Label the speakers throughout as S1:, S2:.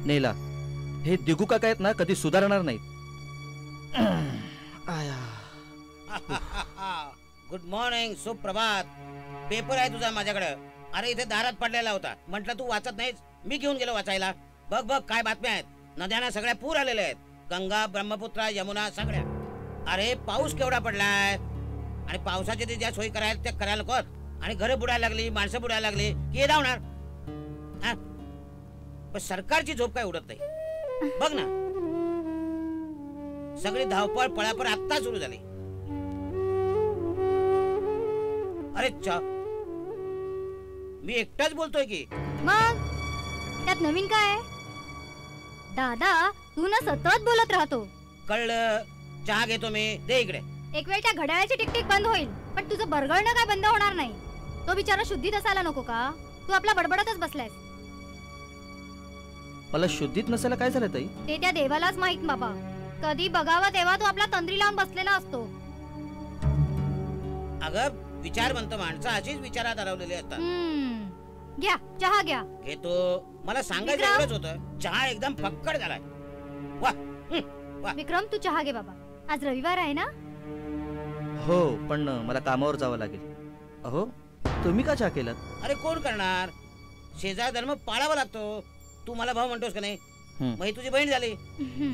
S1: नेला. हे दिगू काका आहेत ना, कधी सुधारणार नाहीत.
S2: गुड मॉर्निंग, सुप्रभात. पेपर आहे तुझा माझ्याकडे. अरे इथे दारात पडलेला होता, म्हटलं तू वाचत नाहीस, मी घेऊन गेलो वाचायला. बघ बघ काय बातम्या आहेत. नद्यांना सगळ्या पूर आलेले आहेत. गंगा, ब्रह्मपुत्रा, यमुना सगळ्या. अरे पाऊस केवढा पडलाय. आणि पावसाचे ते ज्या सोयी करायला ते करायला नकोत. आणि घरं बुडायला लागली, माणसं बुडायला लागली की हे धावणार. पण सरकारची झोप काय उडत नाही. बघ ना, सगळी धावपळ पळापळ आत्ता सुरू झाली. अरे मी एकटाच बोलतोय की.
S3: मग त्यात नवीन काय? दादा तू ना सतत बोलत राहतो.
S2: कळलं. चहा घेतो मी, दे इकडे.
S3: एक वेळ त्या घड्याळाची टिकटिक बंद होईल, पण तुझं बरगळणं काय बंद होणार नाही. तो बिचारा शुद्धीत असायला नको का? तू आपला बडबडतच बसलायस.
S1: मला शुद्धीत नसायला काय झालं ताई?
S3: ते त्या देवालाच माहित बाबा. कधी बघावा तेव्हा तू आपला तंद्री लावून बसलेला असतो.
S2: अगं विचारवंत माणसं अशीच विचारात अडवलेली असतात.
S3: घ्या चहा घ्या.
S2: घेतो. मला सांगायचं एवढंच होतं, चहा एकदम फक्कड झालाय. वा
S3: विक्रम तू चहा घे बाबा. आज रविवार आहे ना?
S1: हो, पण मला कामावर जावं लागेल. अहो तुम्ही का चहा केलात?
S2: अरे कोण करणार, शेजार धर्म पाळावा लागतो. तू मला भाऊ म्हणतोस का नाही? मग तुझी बहीण झाली.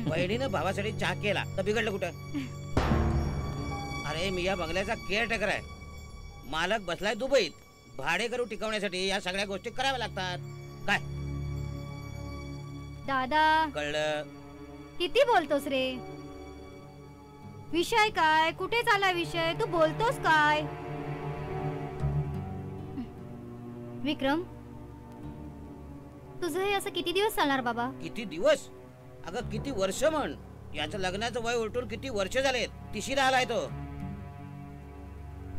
S2: बहिणीनं भावासाठी चहा केला तर बिघडलं कुठं? अरे मी या बंगल्याचा केअरटेकर आहे. मालक बसलाय दुबईत. भाडे करू टिकवण्यासाठी या सगळ्या गोष्टी कराव्या लागतात. काय
S3: दादा
S2: कळलं?
S3: किती बोलतोस रे? विषय काय? कुठे चालला विषय? तू बोलतोस काय? विक्रम तुझं हे असं किती दिवस चालणार बाबा?
S2: किती दिवस? अगं किती वर्ष म्हण. याचं लग्नाचं वय उलटून किती वर्ष झालेत. तिशीला आलाय तो.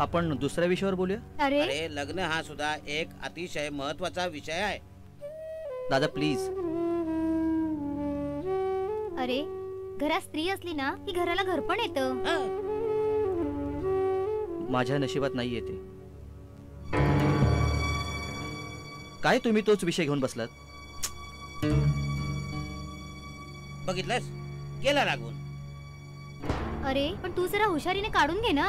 S1: आपण दुसऱ्या विषयावर बोलूया.
S2: अरे लग्न हा सुद्धा एक अतिशय महत्वाचा विषय आहे.
S1: दादा प्लीज.
S3: अरे घरात स्त्री असली ना की घराला घर पण येतं.
S1: माझ्या नशिबात नाही येते. काय तुम्ही तोच विषय घेऊन बसलात?
S2: बघितलंस, गेला लागून.
S3: अरे पण तू जरा हुशारीने काढून घे ना.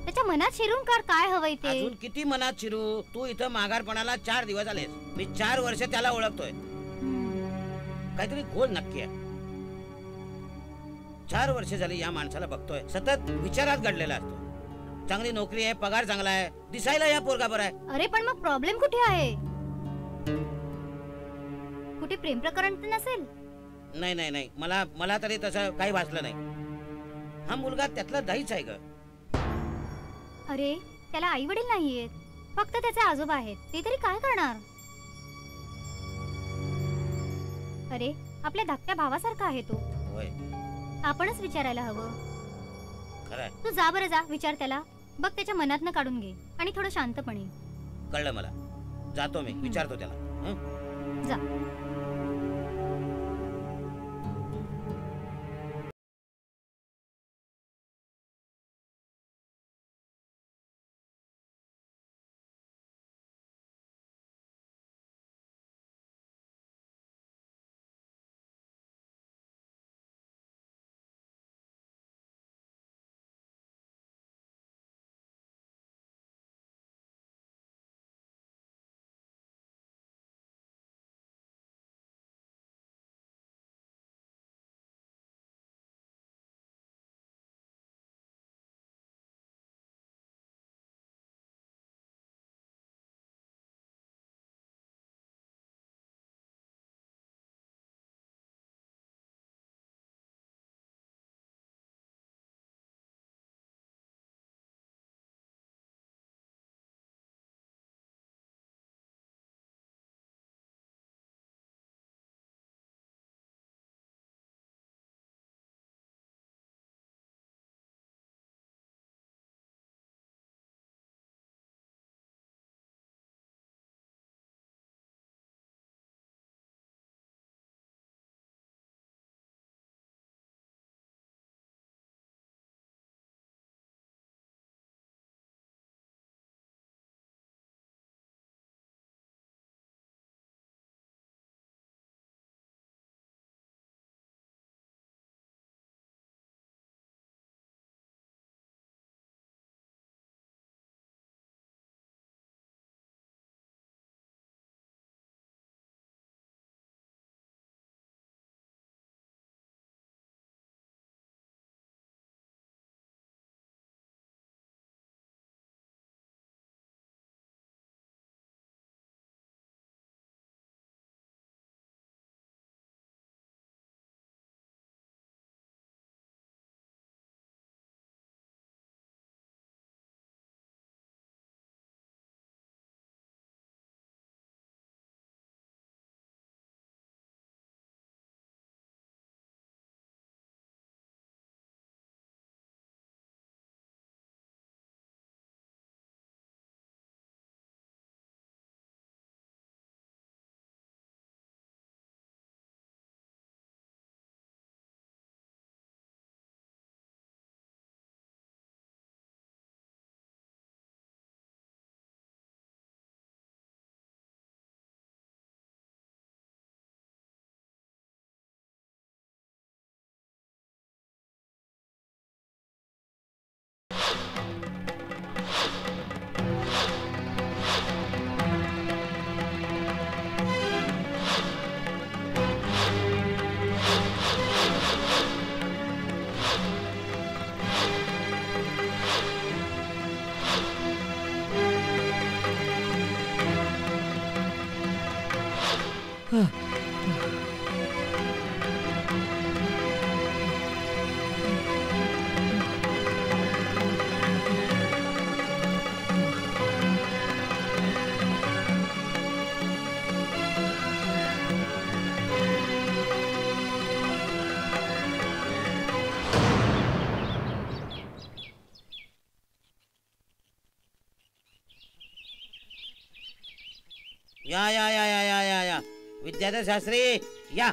S3: त्याच्या मनात शिरून काढ काय हवंय ते.
S2: अजून किती मनात शिरू? तू इथं माघारपणाला 4 दिवस आलेस. मी 4 वर्ष त्याला ओळखतोय. काहीतरी गोल नक्की आहे. 4 वर्ष झाली या माणसाला बघतोय. सतत विचारात घडलेला असतो. चांगली नोकरी आहे, पगार चांगला आहे, दिसायला या पोरगा बरा आहे.
S3: अरे पण मग प्रॉब्लेम कुठे आहे? कुठे प्रेम प्रकरण तर नसेल?
S2: नाही नाही नाही, मला तरी तसं काही भासलं नाही. हा मुलगा त्यातला दहीच आहे ग.
S3: अरे त्याला आई वडील नाहीयेत, फक्त त्याचे आजोबा आहेत. ते तरी काय करणार? अरे आपल्या धाकट्या भावासारखा आहे तो.
S2: होय.
S3: आपणच विचारायला हवं.
S2: खरंय.
S3: तू जा बरं, जा विचार त्याला. बघ त्याच्या मनातनं काढून घे आणि थोडं शांतपणे.
S2: कळलं मला. जातो मी, विचारतो त्याला.
S3: जा.
S2: या या या या या या या विद्याधर शास्त्री या.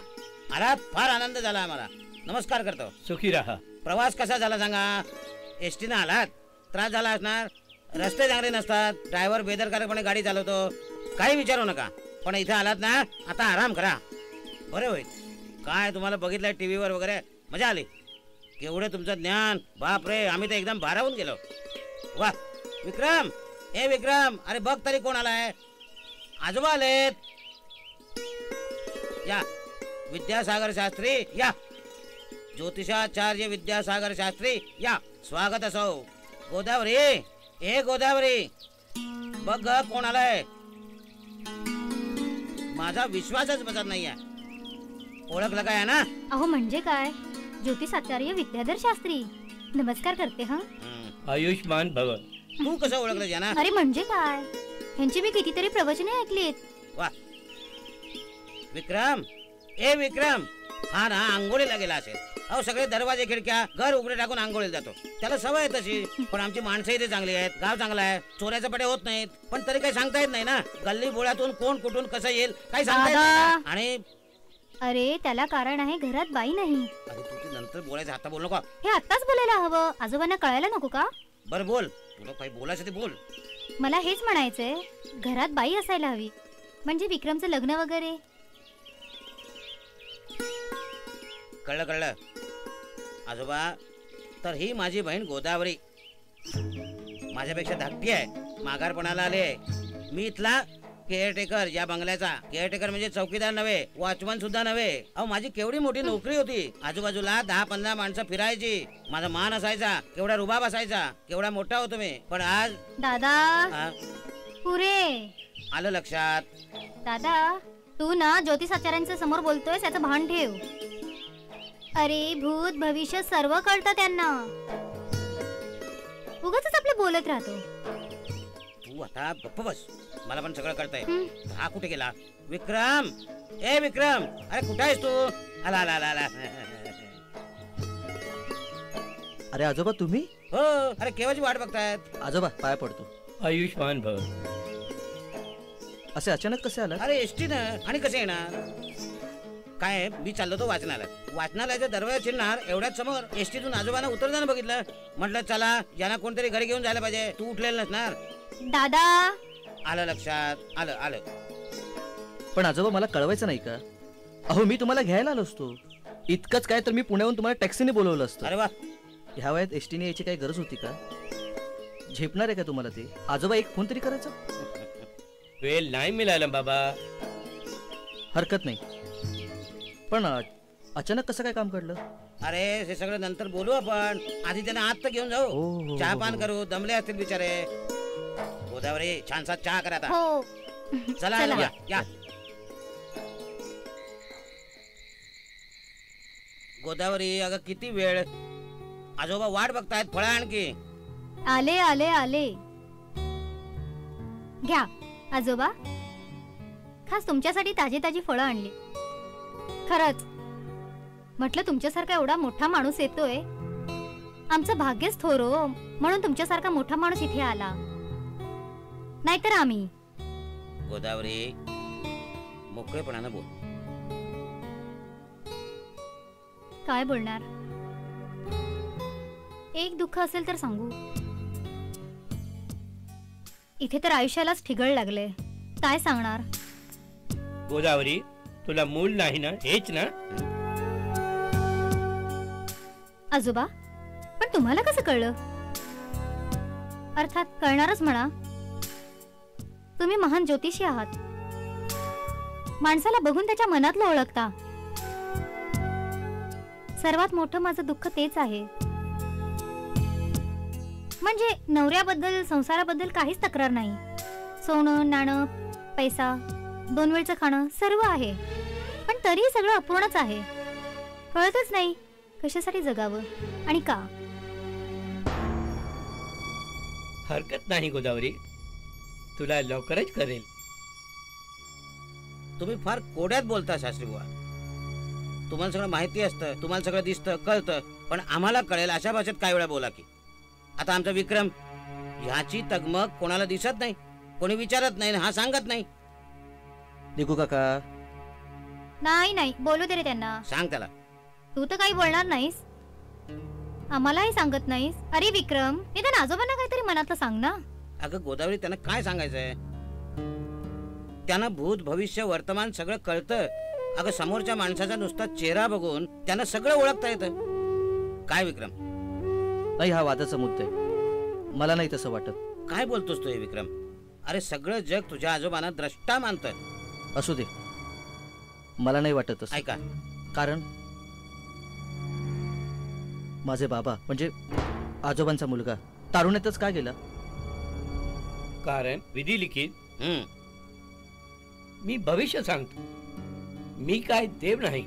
S2: आलात, फार आनंद झाला आम्हाला. नमस्कार करतो.
S4: सुखी राहा.
S2: प्रवास कसा झाला सांगा. एसटीनं आलात, त्रास झाला असणार. रस्ते चांगले नसतात, ड्रायव्हर बेदरकारपणे गाडी चालवतो. काही विचारू नका, पण इथे आलात ना, आता आराम करा, बरे होईल. काय तुम्हाला बघितलंय टीव्हीवर वगैरे, मजा आली. केवढे तुमचं ज्ञान, बाप रे, आम्ही तर एकदम भारावून गेलो. वा विक्रम, ए विक्रम, अरे बघ तरी कोण आलाय. आजोबा आलेत. या विद्यासागर शास्त्री या. ज्योतिषाचार्य विद्यासागर शास्त्री या. स्वागत असो. गोदावरी, ए गोदावरी, बघ ग कोण आलाय. माझा विश्वासच बसत नाहीये. ओळखलं काय ना.
S3: अहो म्हणजे काय, ज्योतिषाचार्य विद्याधर शास्त्री. नमस्कार करते. हा
S4: आयुष्मान भव.
S2: तू कसं ओळखलं ज्यांना.
S3: अरे म्हणजे काय, ह्यांची मी कितीतरी प्रवचने ऐकलीत.
S2: वा विक्रम, ए विक्रम, हा ना आंघोळीला गेला असेल. अहो सगळे दरवाजे खिडक्या घर उघडे टाकून आंघोळीला जातो. त्याला सवय आहे तशी. पण आमची माणसं इथे चांगली आहेत, गाव चांगला आहे, चोऱ्याचे पडे होत नाहीत. पण तरी काही सांगता येत नाही ना, गल्ली बोळातून कोण कुठून कसं येईल काही सांगता येत नाही ना. आणि
S3: अरे त्याला कारण आहे, घरात बाई नाही.
S2: अरे तू ते नंतर बोलायचं, आता बोल नका.
S3: हे आत्ताच बोलायला हवं, आजोबांना कळायला नको का.
S2: बरं बोल, तुला काही बोलायचं ते बोल.
S3: मला हेच म्हणायचंय, घरात बाई असायला हवी, म्हणजे विक्रमचं लग्न वगैरे.
S2: कळलं कळलं आजोबा. तर ही माझी बहीण गोदावरी, माझ्यापेक्षा धाकटी आहे, माघारपणाला आली आहे. मी इथला केअरटेकर, या बंगल्याचा केअरटेकर. म्हणजे चौकीदार नव्हे, वॉचमन सुद्धा नव्हे. अहो माझी केवढी मोठी नोकरी होती. आजूबाजूला 10-15 माणसं फिरायची, माझा मान असायचा, केवढा रुबाब असायचा, केवढा मोठा होतो मी. पण आज
S3: दादा
S2: हा?
S3: पुरे
S2: आलं लक्षात.
S3: दादा तू ना ज्योतिषाचार्यांच्या समोर बोलतोय, याचं भान ठेव. अरे भूत भविष्य सर्व कळतं त्यांना, उगाचच आपले बोलत राहतो.
S2: तू आता गप्प बस, मला पण सगळं कळतंय. हा कुठे गेला विक्रम. ए विक्रम, अरे कुठे आहेस तू. आला आला आला आला.
S1: अरे आजोबा तुम्ही.
S2: हो, अरे केव्हाची वाट बघतायत.
S1: आजोबा पाया पडतो.
S4: आयुष्मान भव.
S1: असे अचानक कसे आला.
S2: अरे एसटी ना, आणि कसे येणार. काय मी चाललो तो वाचनालयात. वाचनालयाच्या दरवाजा चिरणार एवढ्याच समोर एसटीतून आजोबांना उतरताना बघितलं. म्हटलं चला, यांना कोणतरी घरी घेऊन जायला पाहिजे. तू उठलेलं नसणार.
S3: दादा
S2: आलं लक्षात. आलं आलं.
S1: पण आजोबा मला कळवायचं नाही का. अहो मी तुम्हाला घ्यायला आलो असतो. इतकंच काय तर मी पुण्याहून तुम्हाला टॅक्सीने बोलवलं असतं.
S2: अरे वा,
S1: ह्या वयात एसटीने यायची काही गरज होती का. झेपणार आहे का तुम्हाला ते. आजोबा एक फोन तरी करायचा.
S4: वेळ नाही मिळाला बाबा.
S1: हरकत नाही, पण अचानक कसं काय काम काढलं.
S2: अरे हे सगळं नंतर बोलू आपण. आधी त्यांना आत तर घेऊन जाऊ.
S1: हो,
S2: चहा पान करू. दमले असतील बिचारे. गोदावरी छानसा चहा करा आता.
S3: हो
S2: चला
S3: चला.
S2: या, या. गोदावरी, अगं किती वेळ. आजोबा वाट बघतायत. फळा आणखी.
S3: आले आले आले. घ्या आजोबा, खास तुमच्यासाठी ताजी ताजी फळं आणली. खरंच म्हटलं, तुमच्यासारखा एवढा मोठा माणूस येतोय, आमचं भाग्यच थोर हो. म्हणून तुमच्यासारखा मोठा माणूस इथे आला, नाहीतर आम्ही.
S2: गोदावरी मोकळेपणानं बोल.
S3: काय बोलणार. एक दुःख असेल तर सांगू. इथे तर आयुष्यालाच ठिगळ लागले. काय सांगणार.
S4: गोदावरी, तुला मूल नाही ना, हेच ना.
S3: आजोबा, पण तुम्हाला कसं कळलं. अर्थात कळणारच म्हणा, तुम्ही महान ज्योतिषी आहात. माणसाला बघून त्याच्या मनातलं ओळखता. सर्वात मोठं माझं दुःख तेच आहे. म्हणजे नवऱ्याबद्दल संसाराबद्दल काहीच तक्रार नाही. सोनं नाणं पैसा 2 वेळचं खाणं सर्व आहे, पण तरी सगळं अपूर्णच आहे. कळतच नाही कशासाठी जगावं आणि का.
S4: हरकत नाही गोदावरी, तुला लवकरच करेल.
S2: तुम्ही फार कोड्यात बोलता शास्त्री बुवा. तुम्हाला सगळं माहिती असतं, तुम्हाला सगळं दिसतं कळतं, पण आम्हाला कळेल अशा भाषेत काय वेळा बोला की. आता आमचा विक्रम, ह्याची तगमग कोणाला दिसत नाही, कोणी विचारत नाही, हा सांगत नाही.
S1: निघू काका.
S3: नाही नाही, बोलू दे रे त्यांना.
S2: सांग त्याला.
S3: तू तर काही बोलणार नाहीस, आम्हालाही सांगत नाहीस. अरे विक्रम, निदान आजोबांना काहीतरी मनातलं सांग ना.
S2: अगं गोदावरी, त्यांना काय सांगायचंय? त्यांना भूत भविष्य वर्तमान सगळं कळतं. अगं समोरच्या माणसाचा नुसता चेहरा बघून त्यांना सगळं ओळखता येतं. काय विक्रम?
S1: नाही, हा वादाचा मुद्दा आहे. मला नाही तसं वाटत.
S2: काय बोलतोस तू हे विक्रम? अरे सगळं जग तुझ्या आजोबांना द्रष्टा मानतं.
S1: असू दे, मला नाही वाटत तसं.
S2: ऐका,
S1: कारण माझे बाबा म्हणजे आजोबांचा मुलगा तारुण्यातच का गेला?
S4: कारण विधी लिखित
S2: हम्म,
S4: मी भविष्य सांगतो, मी काय देव नाही.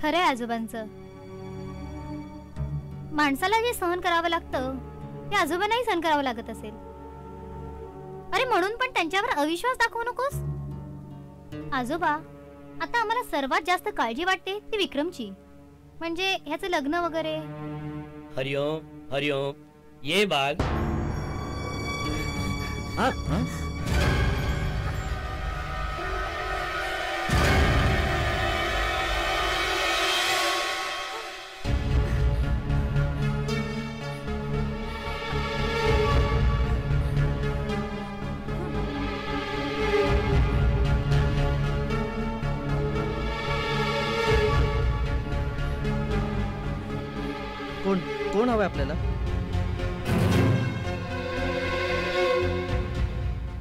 S3: खरंय आजोबांचं. माणसाला जे सहन करावं लागतं ते आजोबांनाही सहन करावं लागत असेल. अरे म्हणून पण त्यांच्यावर अविश्वास दाखवू नकोस. आजोबा, आता आम्हाला सर्वात जास्त काळजी वाटते ती विक्रमची, म्हणजे ह्याचं लग्न वगैरे.
S4: हरिओम हरिओम. ये बाग.
S2: हा?
S1: कोण कोण हवंय आपल्याला?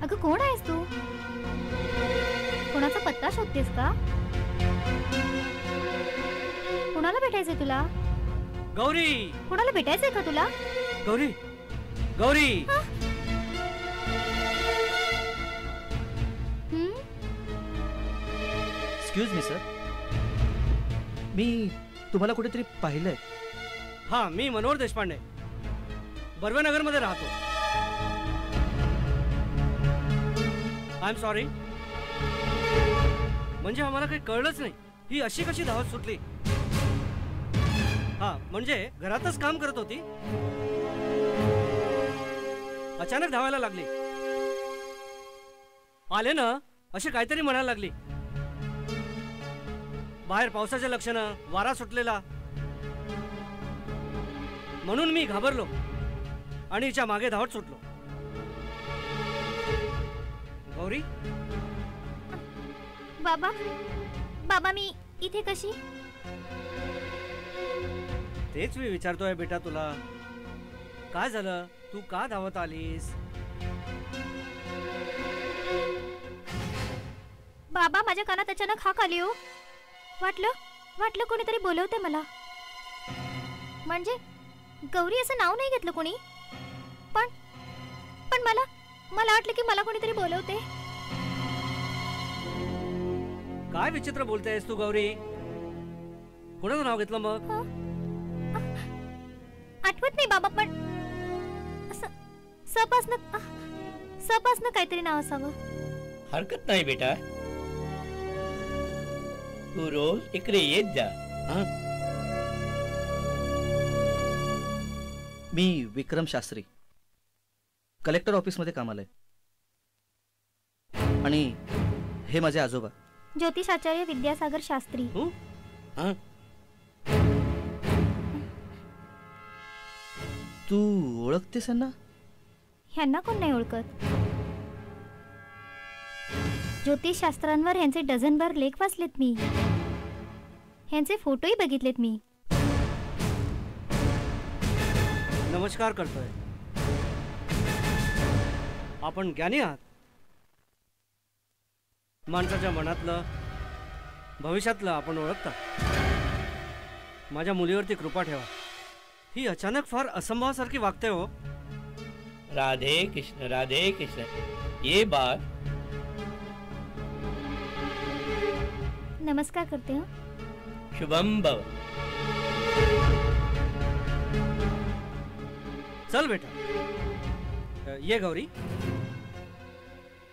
S3: अगं कोण आहेस तू? कोणाचा पत्ता शोधतेस का? कोणाला भेटायचंय तुला?
S5: गौरी,
S3: कोणाला भेटायचंय का तुला?
S5: गौरी, गौरी.
S3: हम्म?
S1: एक्सक्यूज मी सर, मी तुम्हाला कुठेतरी पाहिलंय.
S5: हा, मी मनोहर देशपांडे, बर्वेनगर मध्ये राहतो. I am sorry. म्हणजे आम्हाला काही कळलंच नाही, ही अशी कशी धावत सुटली. हा, म्हणजे घरातच काम करत होती, अचानक धावायला लागली. आले ना अशी काहीतरी म्हणायला लागली. बाहेर पावसाचे लक्षणं, वारा सुटलेला. म्हणून मी घाबरलो आणि हिच्या मागे धावत सुटलो. गौरी,
S3: बाबा, बाबा मी इथे कशी?
S5: तेच मी विचारतोय बेटा तुला. काय झालं, तू का धावत आलीस?
S3: बाबा, माझ्या कानात अचानक हाक आली हो. वाटलं कोणीतरी बोलवते मला. म्हणजे गौरी असं नाव नाही घेतलं कोणी, पण मला वाटलं की मला कोणीतरी बोलवते.
S5: काय विचित्र बोलतेस तू गौरी? कोणाचं नाव घेतलं मग?
S3: आठवत नाही बाबा, पण सपासनं काहीतरी नाव असावं.
S4: हरकत नाही बेटा, तू रोज इकडे येत जा.
S2: हा?
S1: मी विक्रम शास्त्री, कलेक्टर ऑफिस मध्ये कामाला आहे. आणि हे माझे आजोबा
S3: ज्योतिषाचार्य विद्यासागर शास्त्री.
S2: हा?
S1: तू ओळखतेस यांना?
S3: ह्यांना कोण नाही ओळखत. ज्योतिषशास्त्रांवर ह्यांचे डझनभर लेख वाचलेत मी, ह्यांचे फोटोही बघितलेत मी.
S5: नमस्कार करतोय. आपण ज्ञानी आहात. माणसाच्या मनातलं भविष्यातलं आपण ओळखता. माझ्या मुलीवरती कृपा ठेवा. ही अचानक फार असंभावासारखी वागते हो.
S4: राधे कृष्ण राधे कृष्ण. ये बाग.
S3: नमस्कार करते हो.
S4: शुभम भव.
S5: चल बेटा. ये गौरी,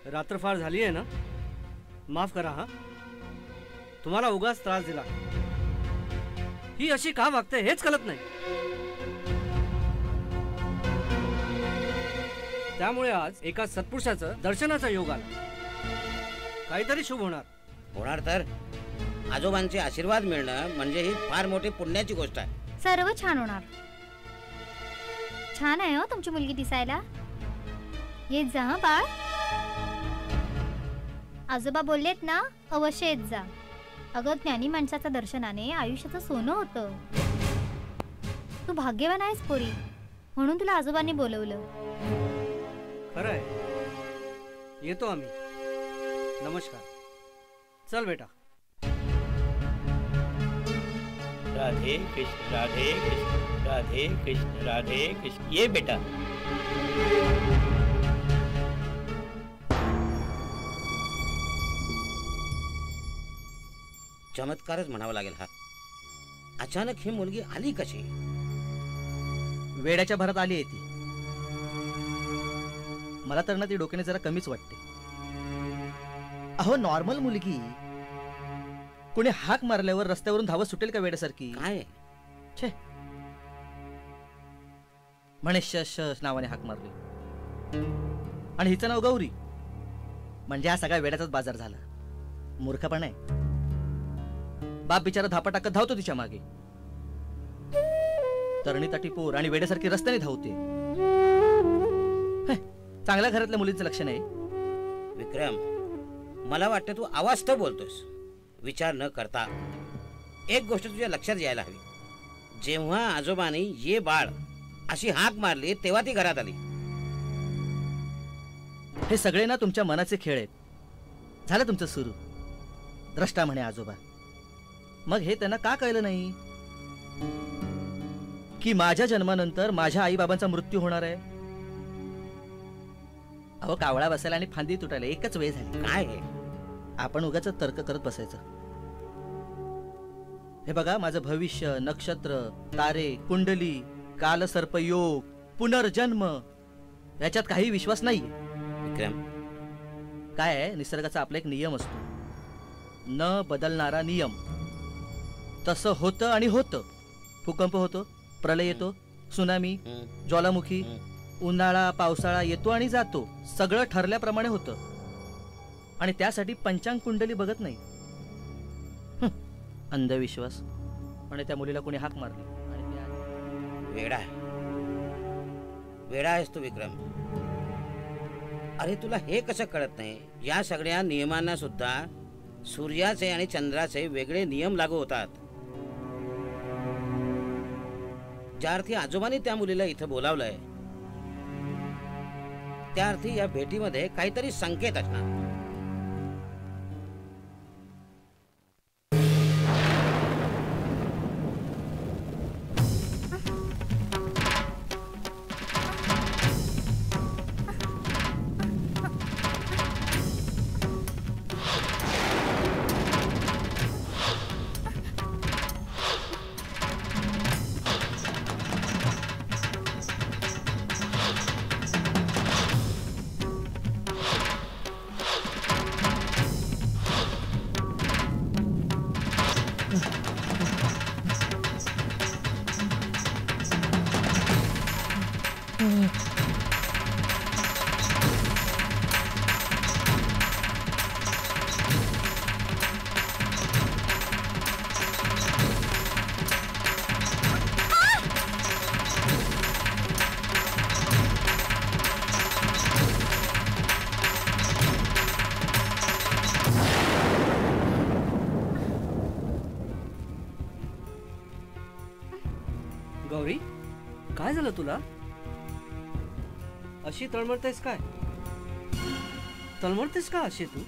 S5: रात्र फार झाली आहे ना, माफ करा हा. तुम्हाला उगाच त्रास दिला. ही अशी का वागते हेच कळत नाही. त्यामुळे आज एका सत्पुरुषाचं दर्शनाचा योग आला. काहीतरी शुभ होणार.
S2: होणार तर आजोबांचे आशीर्वाद मिळणं म्हणजे ही फार मोठी पुण्याची गोष्ट आहे.
S3: सर्व छान होणार. छान आहे हो तुमची मुलगी दिसायला. येत जा हं बाळ. आजोबा बोललेत ना, अवश्य येत जा. अगं, ज्ञानी माणसाच्या दर्शनाने आयुष्याचं सोनं होतं. तू भाग्यवान आहेस पोरी, म्हणून तुला आजोबांनी बोलवलं.
S5: खरं आहे. येतो आम्ही. नमस्कार. चल बेटा.
S4: राधे कृष्ण राधे कृष्ण राधे कृष्ण राधे कृष्ण. ये बेटा.
S2: चमत्कारच म्हणावा लागेल हा. अचानक ही मुलगी आली कशी?
S1: वेड्याच्या भरात आली आहे ती. मला तर ना ती डोक्याने जरा कमीच वाटते. अहो, नॉर्मल मुलगी कोणी हाक मारल्यावर रस्त्यावरून धावत सुटेल का वेड्यासारखी?
S2: काय
S1: छे. म्हणे श नावाने हाक मारली. आणि हिचं नाव गौरी. म्हणजे हा सगळा वेड्याचाच बाजार झाला. मूर्खपण आहे. बाप बिचारा धापा टाकत धावतो तिच्या मागे. तरणी ताटी पोर आणि वेड्यासारखी रस्त्याने धावते. चांगल्या घरातल्या मुलीचं लक्ष नाही.
S2: विक्रम, मला वाटतं तू अवास्तव बोलतोस, विचार न करता. एक गोष्ट तुझ्या लक्षात यायला हवी. जेव्हा आजोबांनी ये बाळ अशी हाक मारली तेव्हा ती घरात आली.
S1: हे सगळे ना तुमच्या मनाचे खेळ आहेत. झालं तुमचं सुरू. द्रष्टा म्हणे आजोबा. मग हे त्यांना का कळलं नाही की माझ्या जन्मानंतर माझ्या आई बाबांचा मृत्यू होणार आहे? अहो, कावळा बसायला आणि फांदी तुटायला एकच वेळ झाली.
S2: काय हे?
S1: आपण उगाच तर्क करत बसायचं. हे बघा, माझं भविष्य, नक्षत्र, तारे, कुंडली, कालसर्पयोग, पुनर्जन्म याच्यात काही विश्वास नाही.
S2: विक्रम,
S1: काय आहे, निसर्गाचा आपला एक नियम असतो, न बदलणारा नियम. तसं होतं आणि होतं. भूकंप होतो, प्रलय येतो, सुनामी, ज्वालामुखी, उन्हाळा पावसाळा येतो आणि जातो. सगळं ठरल्याप्रमाणे होतं. आणि त्यासाठी पंचांग कुंडली बघत नाही. अंधविश्वास. आणि त्या मुलीला कोणी हाक मारली आणि ते आले.
S2: वेडा वेडा आहेस तू विक्रम. अरे, तुला हे कसं कळत नाही? या सगळ्या नियमांना सुद्धा सूर्याचे आणि चंद्राचे वेगळे नियम लागू होतात. ज्या अर्थी आजोबांनी त्या मुलीला इथं बोलावलंय त्या अर्थी या भेटीमध्ये काहीतरी संकेत असणार.
S5: गौरी, काय झालं तुला? अशी तळमळतेस काय? तळमळतेस का अशी तू?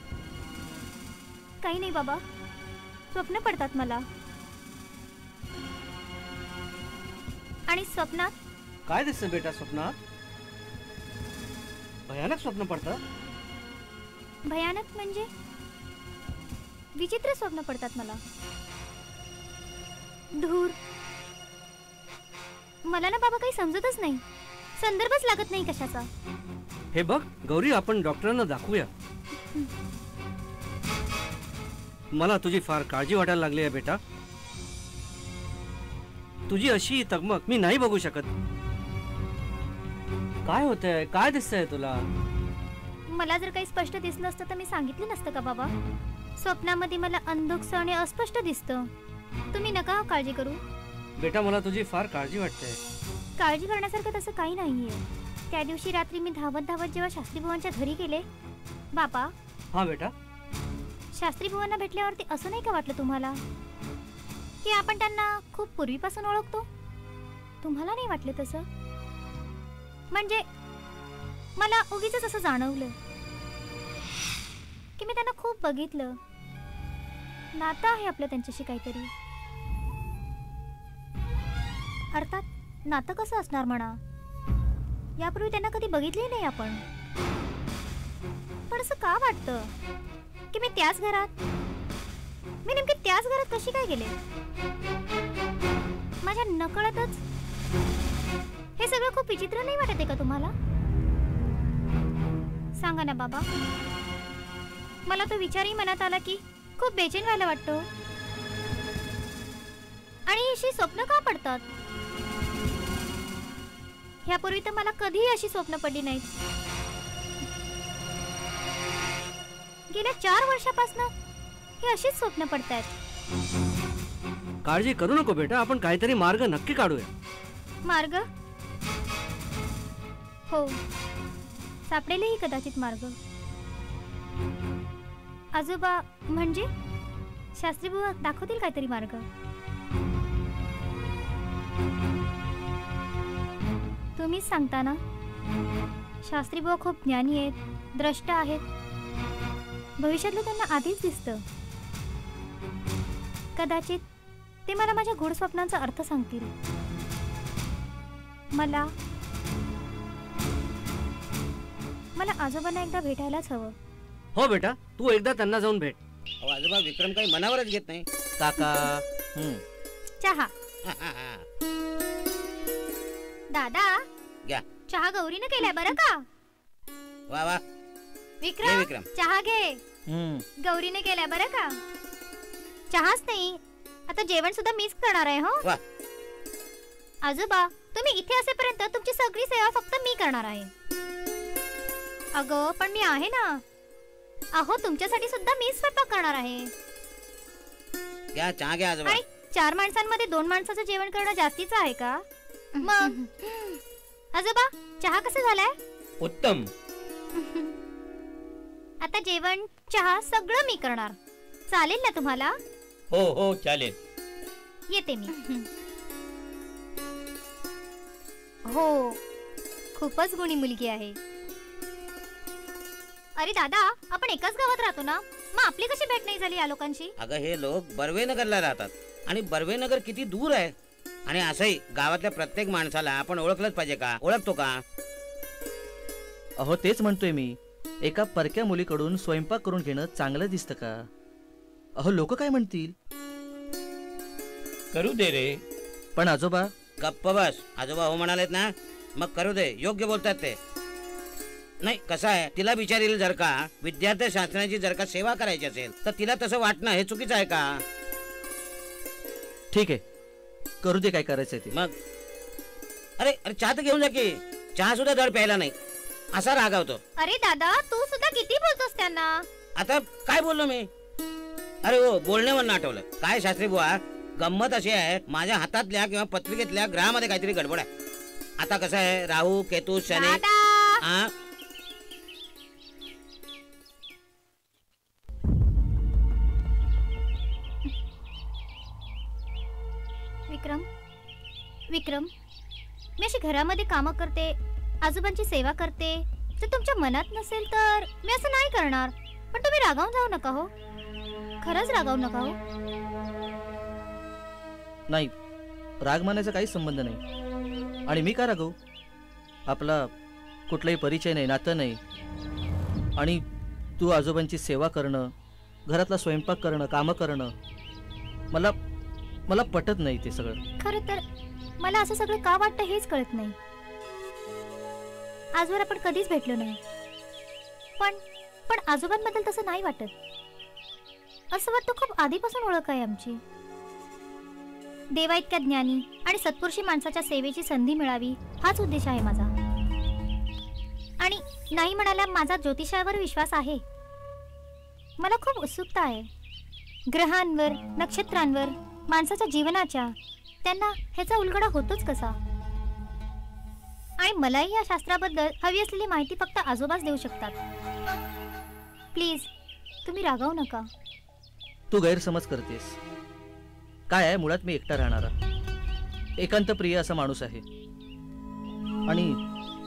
S3: काही नाही बाबा, स्वप्न पडतात मला. आणि स्वप्नात
S5: काय दिसतं बेटा स्वप्नात? भयानक स्वप्न पडतं.
S3: भयानक म्हणजे विचित्र स्वप्न पडतात मला. धूर. मला ना बाबा काही समजतच नाही. संदर्भच लागत नाही कशाचा.
S5: हे बघ गौरी, आपण डॉक्टरांना दाखवूया. मला तुझी फार काळजी वाटायला लागली आहे बेटा. तुझी अशी तगमग मी नाही बघू शकत. काय होतंय? काय दिसतंय तुला?
S3: मला जर काही स्पष्ट दिसलं असतं तर मी सांगितलं नसतं का बाबा? स्वप्नामध्ये मला अंधुकस आणि अस्पष्ट दिसतं. तुम्ही नका काळजी करू.
S5: बेटा मला तुझी फार काळजी वाटते.
S3: काळजी करण्यासारखं तसं काही नाहीये. त्या दिवशी रात्री मी धावत धावत जेव्हा शास्त्री बुवांच्या घरी गेले. बाबा.
S5: हा बेटा.
S3: शास्त्री बुवांना भेटल्यावरती असं नाही का वाटलं तुम्हाला की आपण त्यांना खूप पूर्वीपासून ओळखतो? तुम्हाला नाही वाटलं तसं? म्हणजे मला उगीच असं जाणवलं की मी त्यांना खूप बघितलं. नातं आहे आपलं त्यांच्याशी काहीतरी. अर्थात नातं कसं असणार म्हणा. यापूर्वी त्यांना कधी बघितले नाही आपण. पण असं का वाटतं की मी त्याच घरात, मी नेमकी त्याच घरात कशी काय गेले? माझ्या नकळतच हे सगळं खूप विचित्र नाही वाटत आहे का तुम्हाला? सांगा ना बाबा. मला तो विचारही मनात आला की खूप बेचैन व्हायला वाटतो. आणि अशी स्वप्न का पडतात? ह्यापूर्वी तर मला कधीही अशी स्वप्न पडली नाहीत. गेल्या 4 वर्षापासून हे अशीच स्वप्न पडतायत.
S5: काळजी करू नको बेटा, आपण काहीतरी मार्ग नक्की काढूया.
S3: मार्ग? हो, सापडेलही कदाचित मार्ग. आजोबा म्हणजे शास्त्री बुवा दाखवतील काहीतरी मार्ग. तुम्हीच सांगता ना. शास्त्री बुवा खूप ज्ञानी आहेत, द्रष्टा आहेत. भविष्यातलं त्यांना आधीच दिसतं. कदाचित ते मला माझ्या गूढ स्वप्नांचा अर्थ सांगतील. मला आजोबांना एकदा भेटायलाच हवं.
S5: हो बेटा, तू एकदा त्यांना जाऊन भेट.
S2: आजोबा विक्रम काही मनावरच घेत नाही.
S1: काका.
S3: चहा. दादा
S2: घ्या.
S3: चहा गौरीनं केलाय बरं का?
S2: वा वा.
S3: विक्रम,
S2: विक्रम.
S3: चहा घे. गौरीने केलाय बरं का? चहाच नाही, आता जेवण सुद्धा मीच करणार आहे. हो
S2: वा.
S3: आजोबा, तुम्ही इथे असेपर्यंत तुमची सगळी सेवा फक्त मी करणार आहे. अगं पण मी आहे ना. अहो तुमच्यासाठी सुद्धा मी स्वयंपाक करणार आहे.
S2: घ्या चहा घ्या आजोबा.
S3: आणि 4 माणसांमध्ये 2 माणसाचं जेवण करणं जास्तीच आहे का? मग आजोबा चहा कसा झालाय?
S4: उत्तम.
S3: आता जेवण चहा सगळं मी करणार. चालेल ना तुम्हाला?
S4: हो हो चालेल.
S3: येते मी. हो, खूपच गुणी मुलगी आहे. अरे दादा, आपण एकाच गावात राहतो ना, मग आपली कशी भेट नाही झाली या लोकांशी?
S2: अगं हे लोक बर्वेनगरला राहतात आणि बर्वेनगर किती दूर आहे. आणि असंही गावातल्या प्रत्येक माणसाला आपण ओळखलंच पाहिजे का? ओळखतो का?
S1: अहो तेच म्हणतोय मी. एका परक्या मुलीकडून स्वयंपाक करून घेणं चांगलं दिसतं का? अहो लोक काय म्हणतील?
S4: करू दे रे.
S1: पण आजोबा.
S2: गप्प बस. आजोबा हो म्हणालेत ना, मग करू दे. योग्य बोलतात ते. नाही कसं आहे, तिला विचारील जर का विद्यार्थी शास्त्राची जर का सेवा करायची असेल तर तिला तसं वाटणं हे चुकीचं आहे का?
S1: ठीक आहे, करू दे काय करायचंय ते.
S2: मग अरे अरे चहा तर घेऊन जा की. चहा सुद्धा धड प्यायला नाही, असा रागावतो.
S3: अरे दादा, तू सुद्धा किती बोलतोस त्यांना.
S2: आता काय बोललो मी? अरे हो, बोलण्यावरून आठवलं. काय शास्त्री बुवा, गंमत अशी आहे, माझ्या हातातल्या किंवा पत्रिकेतल्या ग्रहामध्ये काहीतरी गडबड आहे. आता कसं आहे, राहू केतू शनी.
S3: दादा, विक्रम, विक्रम, मी अशी घरामध्ये कामं करते, आजोबांची सेवा करते. जर तुमच्या मनात नसेल तर मी असं नाही करणार. पण तुम्ही रागावून जाऊ नका हो. खरंच रागावू नका हो.
S1: नाही, राग मानायचा काहीच संबंध नाही. आणि मी का रागवू? आपला कुठलाही परिचय नाही, नातं नाही. आणि तू आजोबांची सेवा करणं, घरातला स्वयंपाक करणं, कामं करणं, मला मला पटत नाही ते सगळं.
S3: खरं तर मला असं सगळं का वाटतं हेच कळत नाही. आजवर आपण कधीच भेटलो नाही, पण पण आजोबांबद्दल तसं नाही वाटत. असं वाटतं खूप आधीपासून ओळख आहे आमची. देवा इतक्या ज्ञानी आणि सत्पुरुषी माणसाच्या सेवेची संधी मिळावी हाच उद्देश आहे माझा. आणि नाही म्हणाल्या, माझा ज्योतिषावर विश्वास आहे. मला खूप उत्सुकता आहे ग्रहांवर, नक्षत्रांवर, माणसाच्या जीवनाच्या. त्यांना ह्याचा उलगडा होतोच कसा. आणि मलाही या शास्त्राबद्दल हवी असलेली माहिती फक्त आजोबाच देऊ शकतात. प्लीज तुम्ही रागावू नका.
S1: तू गैरसमज करतेस. काय आहे, मुळात मी एकटा राहणारा एकांत प्रिय असा माणूस आहे. आणि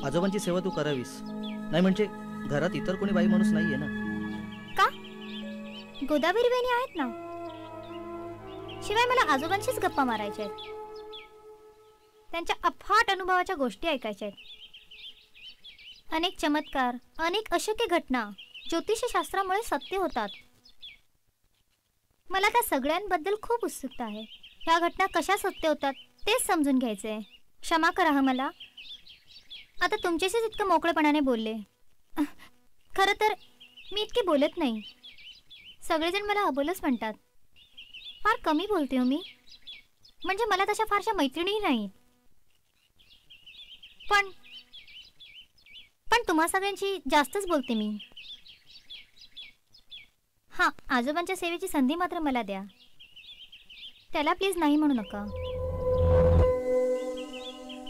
S1: आजोबांची सेवा तू करावीस. नाही म्हणजे घरात इतर कोणी बाई माणूस नाहीये ना.
S3: का? गोदावरी वहिनी आहेत ना. शिवाय मला आजोबांशीच गप्पा मारायच्या आहेत. त्यांच्या अफाट अनुभवाच्या गोष्टी ऐकायच्या आहेत. अनेक चमत्कार, अनेक अशक्य घटना ज्योतिषशास्त्रामुळे सत्य होतात. मला त्या सगळ्यांबद्दल खूप उत्सुकता आहे. ह्या घटना कशा सत्य होतात तेच समजून घ्यायचे. क्षमा करा हा मला. आता तुमच्याशीच इतकं मोकळेपणाने बोलले. खरं तर मी इतकी बोलत नाही. सगळेजण मला अबोलच म्हणतात. फार कमी बोलते हो मी. म्हणजे मला तशा फारशा मैत्रिणीही नाहीत. पण तुम्हा सगळ्यांची जास्तच बोलते मी. हां, आजोबांच्या सेवेची संधी मात्र मला द्या. त्याला प्लीज नाही म्हणू नका.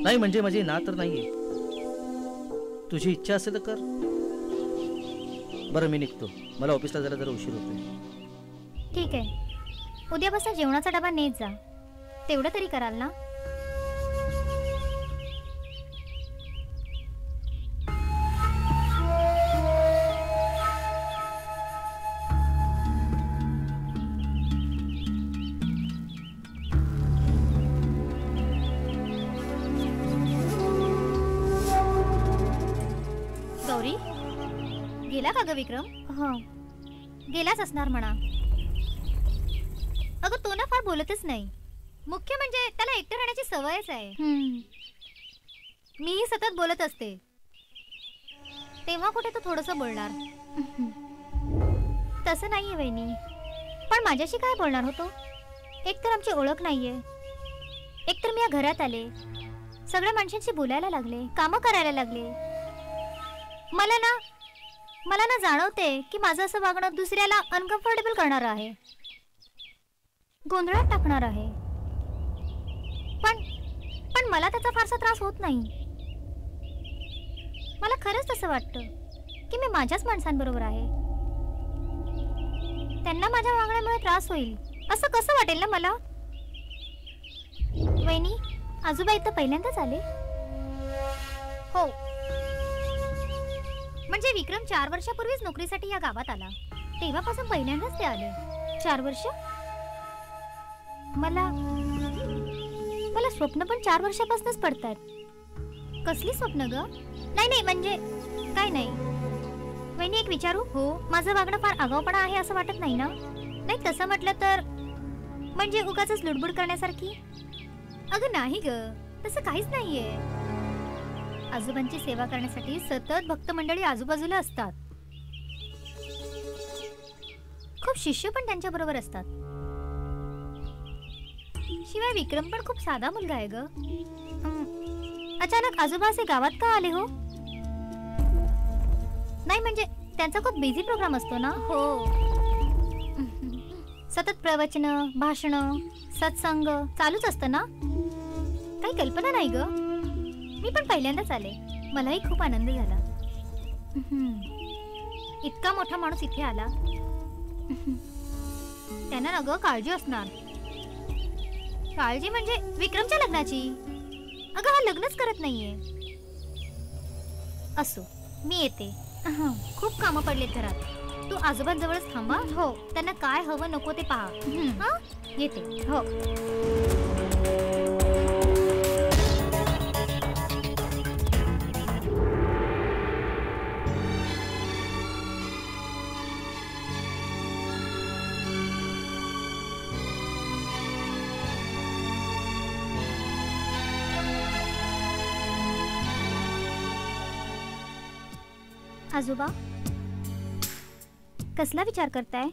S1: नाही म्हणजे माझी ना तर नाहीये. तुझी इच्छा असेल तर कर. बरं, मी निघतो. मला ऑफिसला जरा उशीर होतोय.
S3: ठीक आहे. उद्यापासून जेवणाचा डबा नेत जा. तेवढं तरी कराल ना. गौरी, गेला का ग विक्रम? हां, गेलाच असणार म्हणा. अगं तो ना फार बोलतच नाही. मुख्य म्हणजे त्याला एकटं राहण्याची सवयच आहे. मीही सतत बोलत असते, तेव्हा कुठे तो थोडंसं बोलणार. तसं नाहीये वहिनी. पण माझ्याशी काय बोलणार होतो? एकतर आमची ओळख नाहीये. एकतर मी या घरात आले, सगळ्या माणसांशी बोलायला लागले, कामं करायला लागले. मला ना जाणवते की माझं असं वागणं दुसऱ्याला अनकम्फर्टेबल करणार आहे, गोंधळात टाकणार आहे. पण मला त्याचा फारसा त्रास होत नाही. मला खरंच तसं वाटतं की मी माझ्याच माणसांबरोबर आहे. त्यांना माझ्या वागण्यामुळे त्रास होईल असं कसं वाटेल ना मला. वहिनी, आजोबा इथं पहिल्यांदाच आले? हो, म्हणजे विक्रम 4 वर्षापूर्वीच नोकरीसाठी या गावात आला. तेव्हापासून पहिल्यांदाच ते आले. 4 वर्ष? मला स्वप्न पण 4 वर्षापासूनच पडतात. कसली स्वप्न ग? नाही म्हणजे काय नाही. वहिनी, एक विचारू? हो. माझं वागणं फार आगाऊपणा आहे असं वाटत नाही ना? नाही, तसं म्हटलं तर म्हणजे उगाचच लुडबुड करण्यासारखी. अगं नाही ग, तसं काहीच नाहीये. आजोबांची सेवा करण्यासाठी सतत भक्त मंडळी आजूबाजूला असतात. खूप शिष्य पण त्यांच्या बरोबर असतात. शिवाय विक्रम पण खूप साधा मुलगा आहे ग. अचानक आजोबा असे गावात का आले हो? नाही म्हणजे त्यांचा खूप बिझी प्रोग्राम असतो ना. हो, सतत प्रवचन, भाषण, सत्संग चालूच असतं ना. काही कल्पना नाही ग. मी पण पहिल्यांदाच आले. मलाही खूप आनंद झाला. इतका मोठा माणूस इथे आला. त्यांना ना ग काळजी असणार. काळजी म्हणजे विक्रमच्या लग्नाची. अगं हा लग्नच करत नाहीये. असो, मी येते. खूप कामं पडलेत घरात. तू आजोबांजवळच थांबा. हो, त्यांना काय हवं नको ते पहा. येते. हो. आजोबा कसला विचार करताय?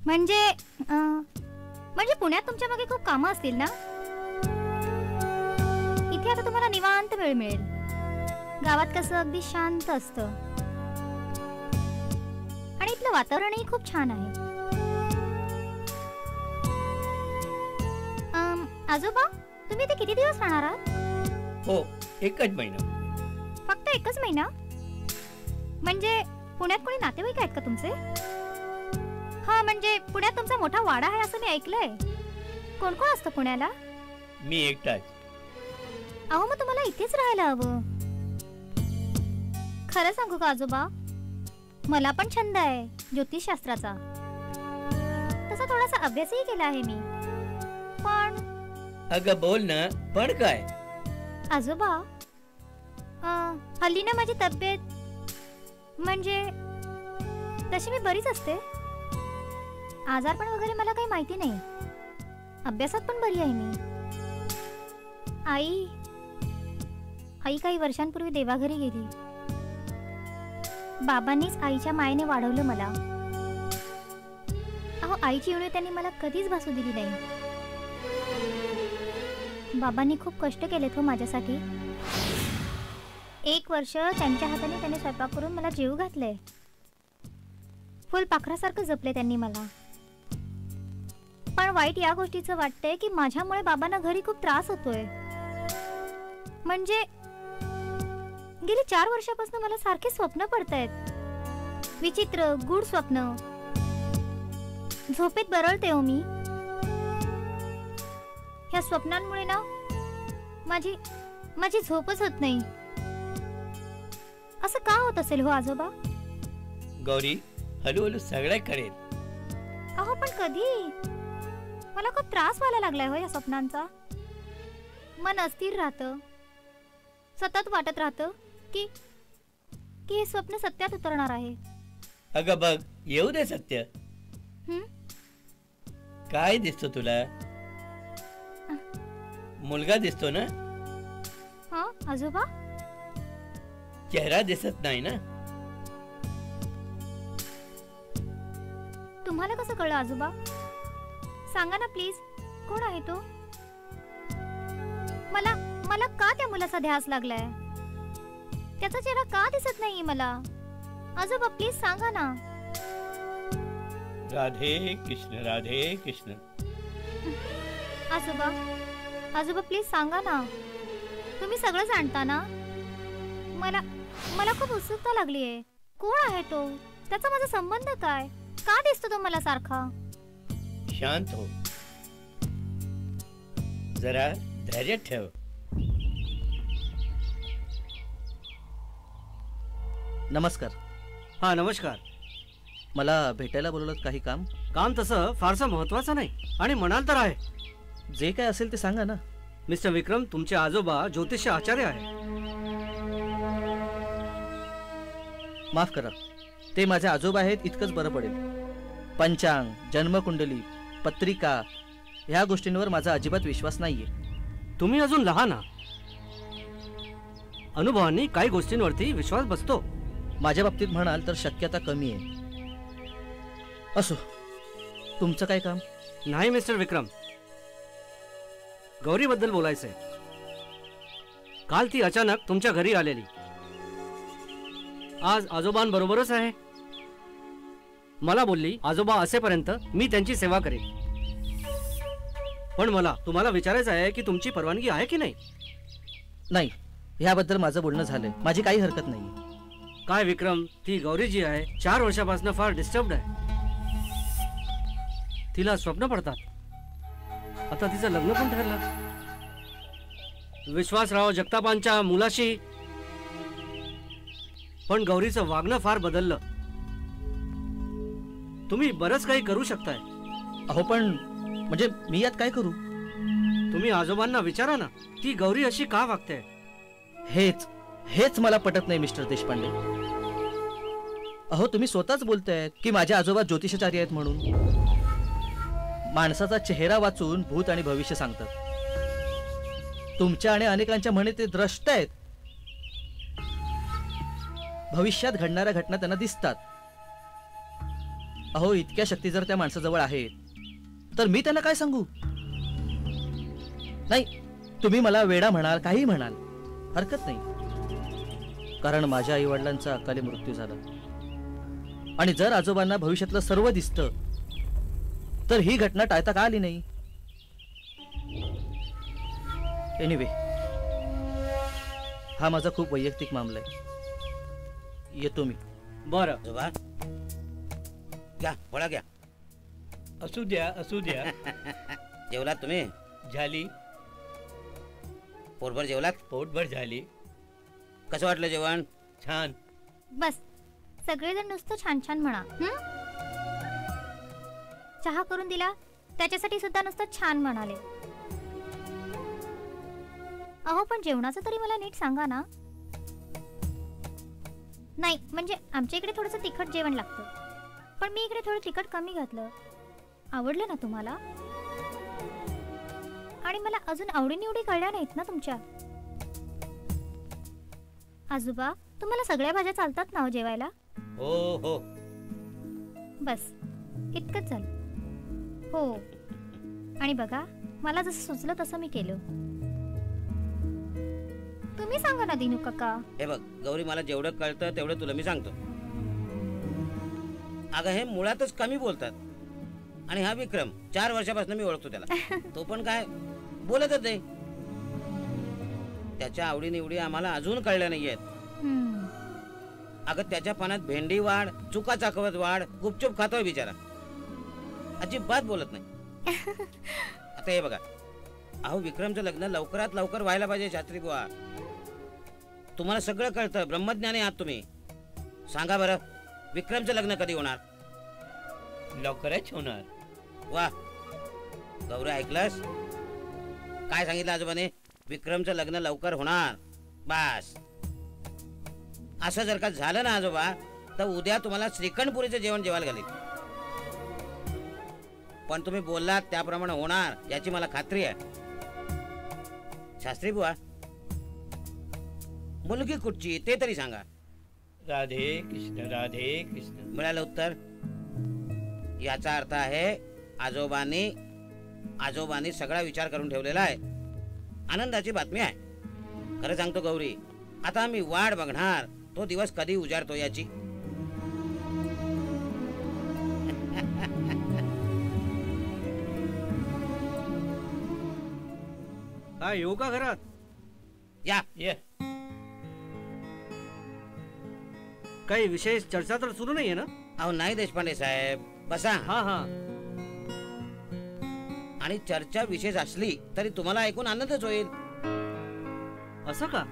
S3: म्हणजे म्हणजे पुण्यात तुमच्या मागे खूप कामं असतील ना? इथे आता तुम्हाला निवांत वेळ मिळेल. गावात कसं अगदी शांत असतं आणि इथलं वातावरणही खूप छान आहे. आजोबा तुम्ही इथे किती दिवस राहणार आहात?
S4: हो, एकच महिना.
S3: फक्त एकच महिना? म्हणजे पुण्यात कोणी नातेवाईक आहेत का तुमचे? हा, म्हणजे पुण्यात तुमचा मोठा वाडा आहे असं मी ऐकलंय. कोण कोण असतं पुण्याला?
S4: मी एकटाच.
S3: अहो मग तुम्हाला इथेच राहायला हवं. खरं सांगू का आजोबा, मला पण छंद आहे ज्योतिषशास्त्राचा. तसा थोडासा अभ्यासही केला आहे मी. पण
S4: अगं बोल ना, पण काय?
S3: आजोबा हल्ली ना माझी तब्येत म्हणजे तशी मी बरीच असते. आजारपण वगैरे मला काही माहिती नाही. अभ्यासात पण बरी आहे मी. आई काही वर्षांपूर्वी देवाघरी गेली. बाबांनीच आईच्या मायेने वाढवलं मला. अहो आईची उणीव त्यांनी मला कधीच भासू दिली नाही. बाबांनी खूप कष्ट केलेत हो माझ्यासाठी. 1 वर्ष त्यांच्या हाताने त्याने स्वयंपाक करून मला जेवू घातले. फुल पाखरासारखं जपले त्यांनी मला. पण वाईट या गोष्टीचं वाटतंय की माझ्यामुळे बाबांना घरी खूप त्रास होतोय. म्हणजे गेली 4 वर्षापासून मला सारखे स्वप्न पडतायत. विचित्र गूढ स्वप्न. झोपेत बरळते हो मी. ह्या स्वप्नांमुळे ना माझी झोपच होत नाही. असं का होत असेल हो आजोबा?
S4: गौरी, हळूहळू सगळं करेल.
S3: अहो पण कधी? मला खूप त्रास व्हायला लागलाय हो या स्वप्नांचा. मन अस्थिर राहतं. सतत वाटत राहतं की हे स्वप्न सत्यात उतरणार आहे.
S4: अगं बघ, येऊ दे सत्य. काय दिसतो तुला? मुलगा दिसतो ना?
S3: हा आजोबा?
S4: चेहरा दिसत नाही ना?
S3: तुम्हाला कसं कळलं आजोबा? सांगा ना प्लीज, कोण आहे तो? मला का त्या मुलाचा ध्यास लागलाय? त्याचा चेहरा का दिसत नाही मला? आजोबा प्लीज सांगा ना.
S4: राधे कृष्ण, राधे कृष्ण.
S3: आजोबा प्लीज सांगा ना. तुम्ही सगळं जाणता ना? मला खूप उत्सुकता लागलीये. कोण आहे तो? त्याचा माझा संबंध काय? का दिसतो तो मला सारखा?
S4: शांत हो, जरा धैर्य ठेव.
S1: नमस्कार.
S5: हा नमस्कार.
S1: मला भेटायला बोलवलं, काही काम?
S5: काम तसं फारसं महत्वाचं नाही, आणि म्हणाल तर आहे.
S1: जे काय असेल ते सांगा ना.
S5: मिस्टर विक्रम, तुमचे आजोबा ज्योतिष आचार्य आहे.
S1: माफ करा, ते माझे आजोबा आहेत इतकंच बरं पडेल. पंचांग, जन्मकुंडली, पत्रिका ह्या गोष्टींवर माझा अजिबात विश्वास नाहीये.
S5: तुम्ही अजून लहान आहात. अनुभवांनी काही गोष्टींवरती विश्वास बसतो.
S1: माझ्या बाबतीत म्हणाल तर शक्यता कमी आहे. असो, तुमचं काय काम?
S5: नाही मिस्टर विक्रम, गौरी बद्दल बोलायचंय. काल ती अचानक तुमच्या घरी आलेली. आज आजोबांबरोबरच आहे. मला बोलली आजोबा असेपर्यंत मी त्यांची सेवा करेन. पण मला तुम्हाला विचारायचं आहे की तुमची परवानगी आहे की नाही?
S1: नाही, ह्याबद्दल माझं बोलणं झालंय. माझी काही हरकत नाही.
S5: काय विक्रम, ती गौरी जी आहे 4 वर्षापासून फार डिस्टर्ब्ड आहे. तिला स्वप्न पडतात. आता तिचं लग्न पण ठरलं विश्वासराव जगतापांच्या मुलाशी. पण गौरीचं वागणं फार बदललं. तुम्ही बरंच काही करू शकताय.
S1: अहो पण म्हणजे मी यात काय करू?
S5: तुम्ही आजोबांना विचारा ना, ती गौरी अशी का वागते.
S1: हेच मला पटत नाही मिस्टर देशपांडे. अहो तुम्ही स्वतःच बोलताय की माझे आजोबा ज्योतिषाचार्य आहेत म्हणून. माणसाचा चेहरा वाचून भूत आणि भविष्य सांगतात. तुमच्या आणि अनेकांच्या म्हणे ते द्रष्ट आहेत. भविष्यात घडणाऱ्या घटना त्यांना दिसतात. अहो, इतक्या शक्ती जर त्या माणसाजवळ आहेत तर मी त्यांना काय सांगू? नाही, तुम्ही मला वेडा म्हणाल, काही म्हणाल, हरकत नाही, कारण माझ्या आई वडिलांचा अकाली मृत्यू झाला. आणि जर आजोबांना भविष्यातलं सर्व दिसतं तर ही घटना टाळता का आली नाही? एनिवे, हा माझा खूप वैयक्तिक मामला आहे. येतो मी.
S5: बरं.
S2: आजोबा घ्या, फळं घ्या.
S4: असू द्या असू द्या.
S2: जेवलात तुम्ही?
S4: झाली,
S2: पोटभर जेवलात?
S4: पोटभर झाली.
S2: कसं वाटलं जेवण?
S4: छान.
S3: बस, सगळेजण नुसतं छान छान म्हणा. चहा करून दिला त्याच्यासाठी सुद्धा नुसतं छान म्हणाले. अहो, पण जेवणाचं तरी मला नीट सांगा ना. नाही म्हणजे आमच्या इकडे थोडंसं तिखट जेवण लागतं, पण मी इकडे थोडं तिखट कमी घातलं. आवडलं ना तुम्हाला? आणि मला अजून आवडीनिवडी कळल्या नाहीत ना तुमच्या. आजोबा, तुम्हाला सगळ्या भाज्या चालतात ना हो जेवायला?
S4: हो हो.
S3: बस इतकंच झालं. हो, आणि बघा, मला जसं सुचलं तसं मी केलं. तुम्ही सांगा ना दिनू काका.
S2: हे बघ गौरी, मला जेवढं कळतं तेवढं तुला मी सांगतो. अगं, हे मुळातच कमी बोलतात. आणि हा विक्रम 4 वर्षापासून मी ओळखतो त्याला. तो पण काय बोलतच नाही. त्याच्या आवडीनिवडी आम्हाला अजून कळल्या नाहीयेत. अगं, त्याच्या पानात भेंडी वाढ, चुका चाकवत वाढ, गुपचूप खातोय बिचारा, अजिबात बोलत नाही. आता हे बघा, अहो विक्रमचं लग्न लवकरात लवकर व्हायला पाहिजे शास्त्री बुवा. तुम्हाला सगळं कळतं, ब्रह्मज्ञानी आहात तुम्ही. सांगा बरं, विक्रमचं लग्न कधी होणार?
S4: लवकरच होणार.
S2: वा गौरी, ऐकलंस काय सांगितलं आजोबाने? विक्रमचं लग्न लवकर होणार. बस, असं जर का झालं ना आजोबा, तर उद्या तुम्हाला श्रीखंडपुरीचं जेवण जेवायला घालील. पण तुम्ही बोललात त्याप्रमाणे होणार याची मला खात्री आहे. शास्त्री बुवा, मुलगी कुठची ते तरी सांगा.
S4: राधे कृष्ण राधे कृष्ण.
S2: मिळालं उत्तर? याचा अर्थ आहे आजोबांनी सगळा विचार करून ठेवलेला आहे. आनंदाची बातमी आहे. खरं सांगतो गौरी, आता मी वाट बघणार तो दिवस कधी उजाडतो याची.
S5: काय येऊ का घरात?
S2: या
S4: ये.
S5: काही विशेष चर्चा तर सुरू नाहीये ना?
S2: अहो नाही देशपांडे साहेब, बसा.
S5: हा हा.
S2: आणि चर्चा विशेष असली तरी तुम्हाला ऐकून आनंदच होईल.
S5: असं का?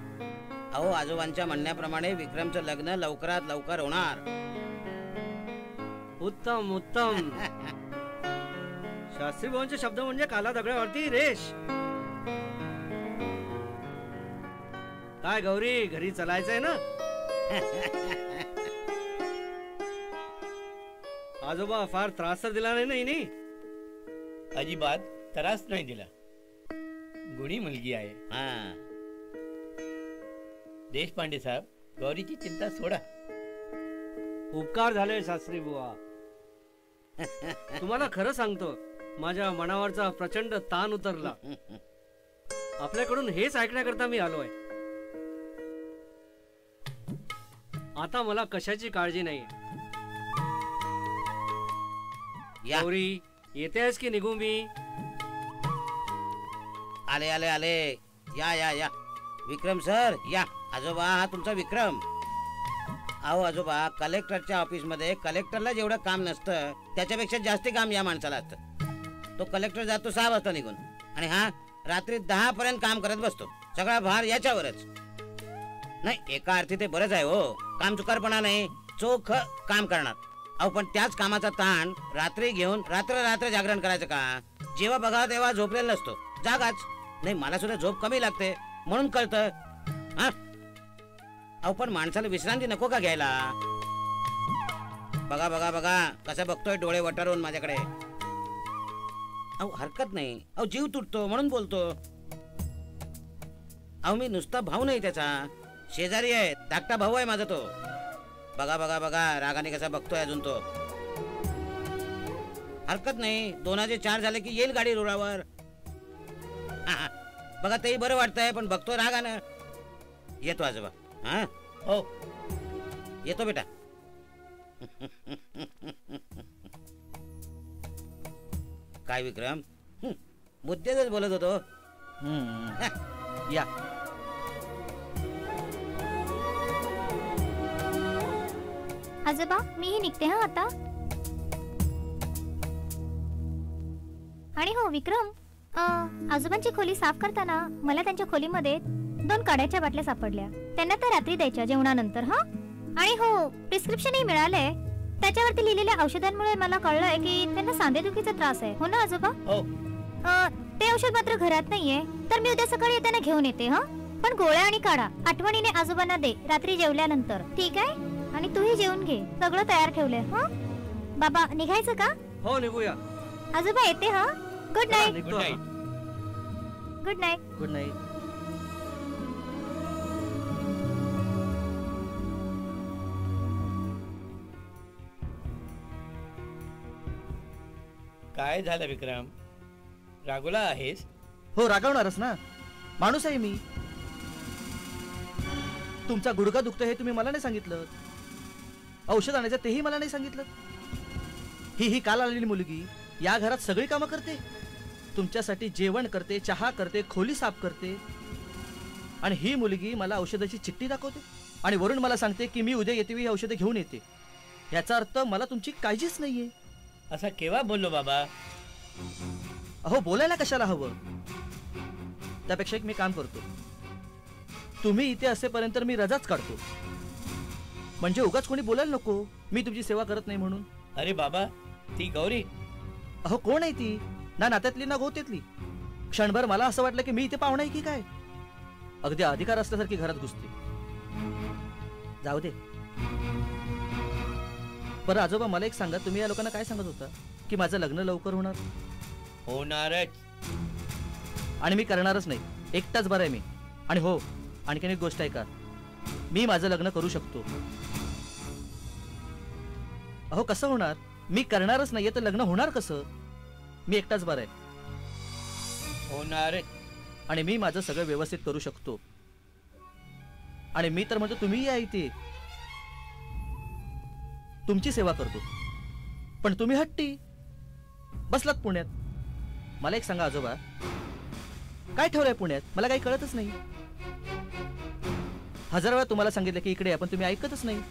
S2: अहो, आजोबांच्या म्हणण्याप्रमाणे विक्रमचं लग्न लवकरात लवकर होणार.
S5: उत्तम उत्तम. शास्त्री भाऊंचे शब्द म्हणजे काला दगडावरती रेश. काय गौरी, घरी चलायचंय ना? आजोबा फार त्रास तर दिला नाही ना हिने?
S4: अजिबात त्रास नाही दिला. गुणी मुलगी आहे.
S2: हा,
S4: देशपांडे साहेब, गौरीची चिंता सोडा.
S5: उपकार झाले शास्त्री बुवा. तुम्हाला खरं सांगतो, माझ्या मनावरचा प्रचंड ताण उतरला. आपल्याकडून हेच ऐकण्याकरता मी आलोय. आता मला कशाची काळजी नाही.
S2: या.
S5: गौरी, येतेस की निघू मी?
S2: आले आले आले. या या या विक्रम सर, या. आजोबा, हा तुमचा विक्रम. अहो आजोबा, कलेक्टरच्या ऑफिस मध्ये कलेक्टरला जेवढं काम नसतं त्याच्यापेक्षा जास्ती काम या माणसाला असतं. तो कलेक्टर जातो 6 वाजता निघून, आणि हा रात्री 10 पर्यंत काम करत बसतो. सगळा भार याच्यावरच. नाही, एका अर्थी ते बरंच आहे हो. काम चुकारपणा नाही, चोख काम करणार. अहो, पण त्याच कामाचा ताण रात्री घेऊन रात्र जागरण करायचं का? जेव्हा बघा तेव्हा झोपलेला नसतो, जागाच. नाही, मला सुद्धा झोप कमी लागते म्हणून कळतं. हा, अहो पण माणसाला विश्रांती नको का घ्यायला? बघा बघा बघा कसं बघतोय डोळे वटारून माझ्याकडे. अहो हरकत नाही, अहो जीव तुटतो म्हणून बोलतो. अहो मी नुसता भाऊ नाही त्याचा, शेजारी आहे, धाकटा भाऊ आहे माझा तो. बघा बघा बघा रागाने कसा बघतोय अजून तो. हरकत नाही, 2चे 4 झाले की येईल गाडी रुळावर. हा, बघा तेही बरं वाटतंय, पण बघतो रागानं. येतो आजोबा. हा
S4: हो.
S2: येतो बेटा. काय विक्रम, मुद्द्याच बोलत होतो.
S1: या.
S3: आजोबा मीही निघते हा आता. आणि हो विक्रम, आजोबांची खोली साफ करताना मला त्यांच्या खोलीमध्ये 2 काड्याच्या बाटल्या सापडल्या. त्यांना त्या रात्री द्यायच्या जेवणानंतर. हा, आणि हो प्रिस्क्रिप्शनही मिळालंय. त्याच्यावरती लिहिलेल्या औषधांमुळे मला कळलंय की त्यांना सांधेदुखीचा त्रास आहे. हो ना आजोबा?
S4: हो.
S3: ते औषध मात्र घरात नाहीये, तर मी उद्या सकाळी येताना घेऊन येते. हा, पण गोळ्या आणि काढा आठवणीने आजोबांना दे रात्री जेवल्यानंतर. ठीक आहे? आणि तूही जेवून घे, सगळं तयार ठेवलंय. हा बाबा, निघायचं का?
S5: हो निघूया.
S3: आजोबा येते. हा, गुड नाईट.
S5: निघतो
S4: गुड
S5: आता.
S4: Night.
S3: Good night.
S1: Good night.
S4: काय झालं विक्रम, रागोला आहेस?
S1: हो, रागावणारच ना, माणूस आहे मी. तुमचा गुडघा दुखतो हे तुम्ही मला नाही सांगितलं. औषध आणायचं तेही मला नाही सांगितलं. ही काल आलेली मुलगी या घरात सगळी कामं करते. तुमच्यासाठी जेवण करते, चहा करते, खोली साफ करते. आणि ही मुलगी मला औषधाची चिठ्ठी दाखवते आणि वरून मला सांगते की मी उद्या येते, ही औषधं घेऊन येते. याचा अर्थ मला तुमची काळजीच नाहीये.
S4: असा केव्हा बोललो बाबा?
S1: अहो, बोलायला कशाला हवं? त्यापेक्षा एक मी काम करतो, तुम्ही इथे असेपर्यंत मी रजाच काढतो. म्हणजे उगाच कोणी बोलायला नको मी तुमची सेवा करत नाही म्हणून.
S4: अरे बाबा, ती गौरी.
S1: अहो, कोण आहे ती? ना नात्यातली ना गोत्यातली. क्षणभर मला असं वाटलं की मी इथे पाहुणा आहे की काय. अगदी अधिकार असल्यासारखी घरात घुसते. जाऊ दे. बरं आजोबा, मला एक सांगा, तुम्ही या लोकांना काय सांगत होता की माझं लग्न लवकर होणार?
S4: होणारच.
S1: आणि मी करणारच नाही, एकटाच बरं आहे मी. आणि हो, आणखीन एक गोष्ट आहे का, मी माझं लग्न करू शकतो. अहो, कसं होणार? मी करणारच नाहीये तर लग्न होणार कसं? मी एकटाच बरं आहे.
S4: होणारच.
S1: आणि मी माझं सगळं व्यवस्थित करू शकतो. आणि मी तर म्हणतो तुम्ही या इथे, तुमची सेवा करतो. पण तुम्ही हट्टी बसलात पुण्यात. मला एक सांगा आजोबा, काय ठेवलंय पुण्यात? मला काही कळतच नाही. 1000 वेळा तुम्हाला सांगितलं की इकडे या, पण तुम्ही ऐकतच नाही.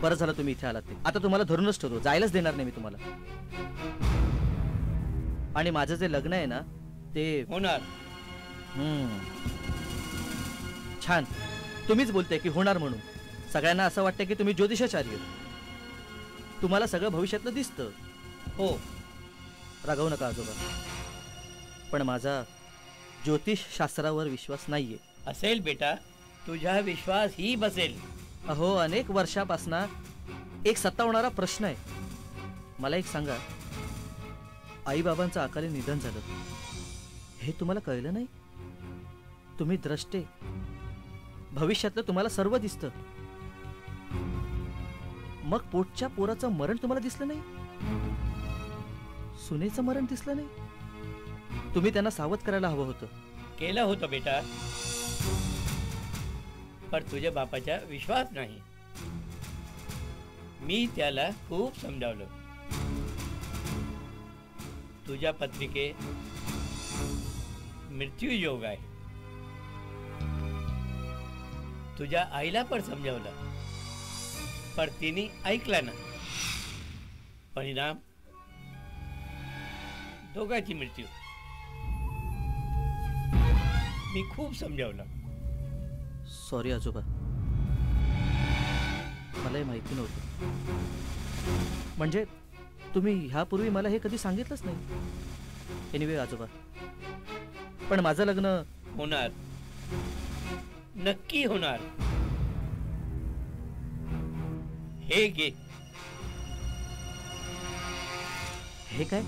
S1: बरं झालं तुम्ही इथे आलात. ते आता तुम्हाला धरूनच ठेवतो, जायलाच देणार नाही मी तुम्हाला. आणि माझं जे लग्न आहे ना ते
S4: होणार.
S1: छान, तुम्हीच बोलताय की होणार म्हणून. सगळ्यांना असं वाटतं की तुम्ही ज्योतिषाचार्य, तुम्हाला सगळं भविष्यातलं दिसतं.
S4: हो.
S1: रागवू नका आजोबा, पण माझा ज्योतिष शास्त्रावर विश्वास नाहीये.
S4: असेल बेटा, तुझा विश्वास ही बसेल.
S1: अहो, अनेक वर्षापासून एक सतावणारा प्रश्न आहे. मला एक सांगा, आई बाबांचं अकाली निधन झालं हे तुम्हाला कळलं नाही? तुम्ही द्रष्टे, भविष्यातलं तुम्हाला सर्व दिसतं. मग पोटच्या पोराचं मरण तुम्हाला दिसलं नाही? सुनेचं मरण दिसलं नाही? तुम्ही त्यांना सावध करायला हवं होतं.
S4: केलं होतं बेटा, पण तुझ्या बापाचा विश्वास नाही. मी त्याला खूप समजावलं. तुझ्या पत्रिके मृत्यू योग आहे. तुझ्या आईला पण समजावलं, पण तिने ऐकला ना. परिणाम दोघांची मृत्यू. मी खूप समजावलं.
S1: सॉरी आजोबा, मलाही माहिती नव्हतं. म्हणजे तुम्ही ह्यापूर्वी मला हे कधी सांगितलंच नाही. एनिवे आजोबा, पण माझं लग्न
S4: होणार, नक्की होणार. हे घे.
S1: हे काय?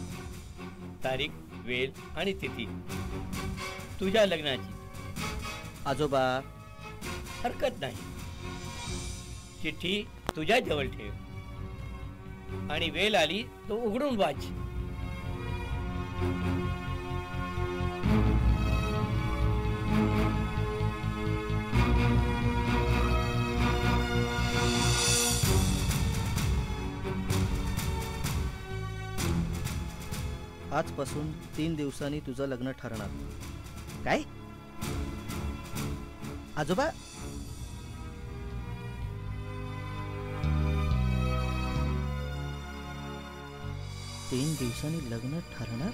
S4: तारीख, वेळ आणि तिथी तुझ्या लग्नाची.
S1: आजोबा,
S4: हरकत नाही. चिठ्ठी तुझ्या जवळ ठेव आणि वेळ आली तो उघडून वाच.
S1: आजपासून 3 दिवसांनी तुझं लग्न ठरणार. काय आजोबा? तीन दिवसांनी लग्न ठरणार?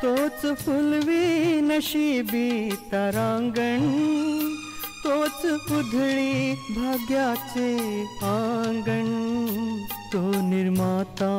S6: तोच फुलवी नशिबी तारांगण, तोच उधळी भाग्याचे आंगण, तो निर्माता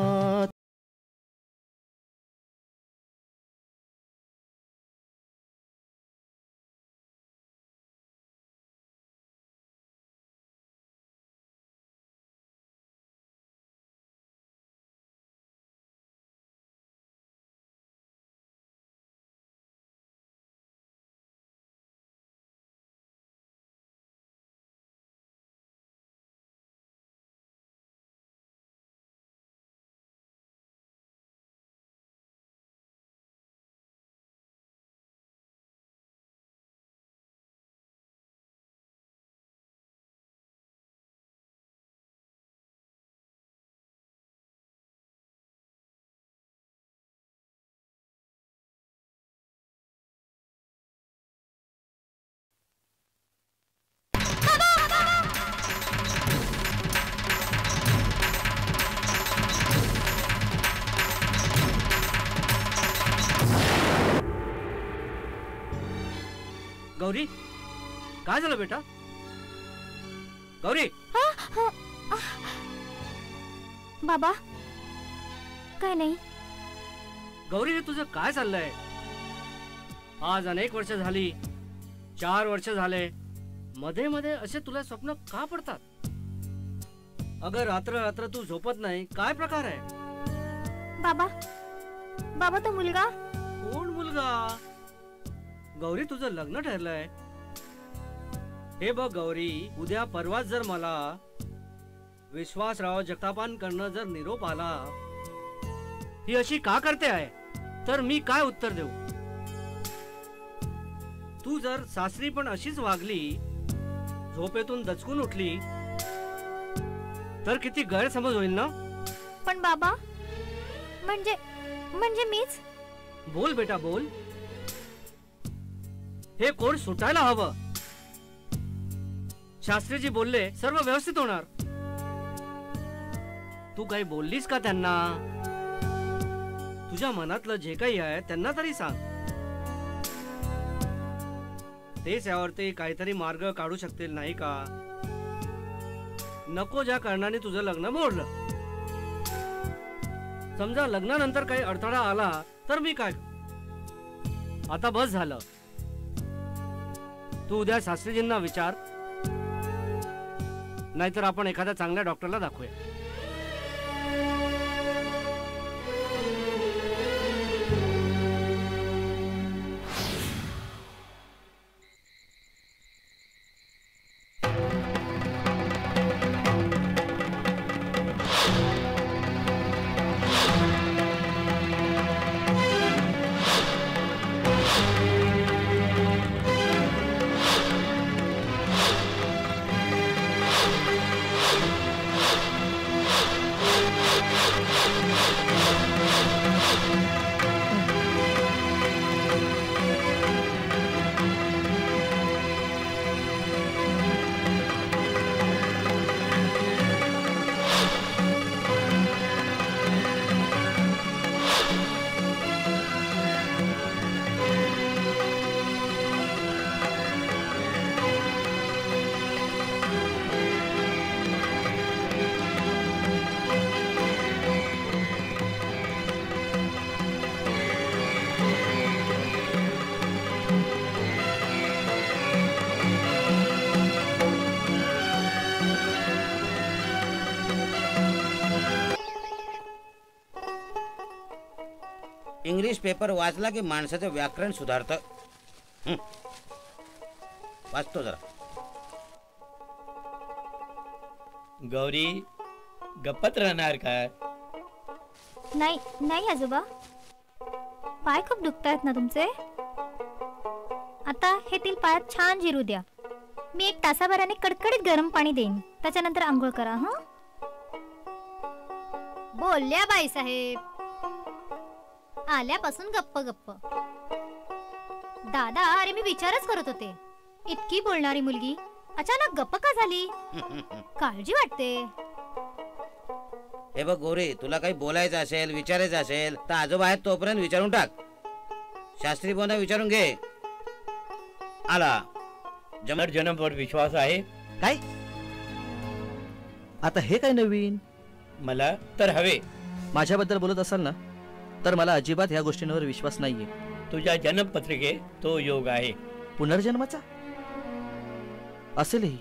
S5: गौरी, काय झालं बेटा? गौरी!
S3: बाबा, काय नाही.
S5: गौरी, हे तुझं काय चाललंय? आज अनेक वर्ष झाली, 4 वर्ष झाले, मध्ये मध्ये असे तुला स्वप्न का पडतात? अगं रात्र रात्र तू झोपत नाही, काय प्रकार आहे?
S3: बाबा, बाबा तो मुलगा.
S5: कोण मुलगा? गौरी, तुझं लग्न ठरलंय. हे बघ गौरी, उद्या परवाच जर मला विश्वासराव जगतापांकडनं जर निरोप आला, ही अशी का करते आहे, तर मी काय उत्तर देऊ? तू जर सासरी पण अशीच वागली, झोपेतून दचकून उठली, तर किती गैरसमज होईल ना.
S3: पण बाबा, म्हणजे म्हणजे मीच.
S5: बोल बेटा बोल. हे कोड सुटायला हवं. शास्त्रीजी बोलले सर्व व्यवस्थित होणार. तू काही बोललीस का त्यांना? तुझ्या मनातलं जे काही आहे त्यांना तरी सांग. तेच यावरती काहीतरी मार्ग काढू शकतील नाही का? नको ज्या कारणाने तुझं लग्न मोडलं. समजा लग्नानंतर काही अडथळा आला तर मी काय? आता बस झालं. तू उद्या शास्त्रीजींना विचार, नाहीतर आपण एखाद्या चांगल्या डॉक्टरला दाखवूया.
S2: इंग्लिश पेपर वाचला की माणसाचं व्याकरण सुधारतं. वाचतो जरा.
S4: गौरी, गप्पत राहणार का?
S3: नाही नाही आजोबा, पाय खूप दुखतायत ना तुमचे. आता हे तेल पायात छान जिरू द्या. मी 1 तासाभराने कडकडीत गरम पाणी देईन, त्याच्यानंतर आंघोळ करा. हं, बोलल्या बाईसाहेब. आल्यापासून गप्प गप्प. दादा, अरे मी विचारच करत होते, इतकी बोलणारी मुलगी अचानक गप्प का झाली? काळजी वाटते.
S2: हे बघ गौरी, तुला काही बोलायचं असेल, विचारायचं असेल तर आजोबा आहेत तोपर्यंत विचारून टाक. शास्त्री बोना विचारून घे. आला
S4: जन्मवर विश्वास आहे
S1: काय? आता हे काय नवीन?
S4: मला तर हवे.
S1: माझ्याबद्दल बोलत असाल ना, तर मला अजिबात ह्या गोष्टींवर विश्वास नाहीये.
S4: तुझ्या जन्मपत्रिकेत तो योग आहे.
S1: पुनर्जन्माचा असेलही.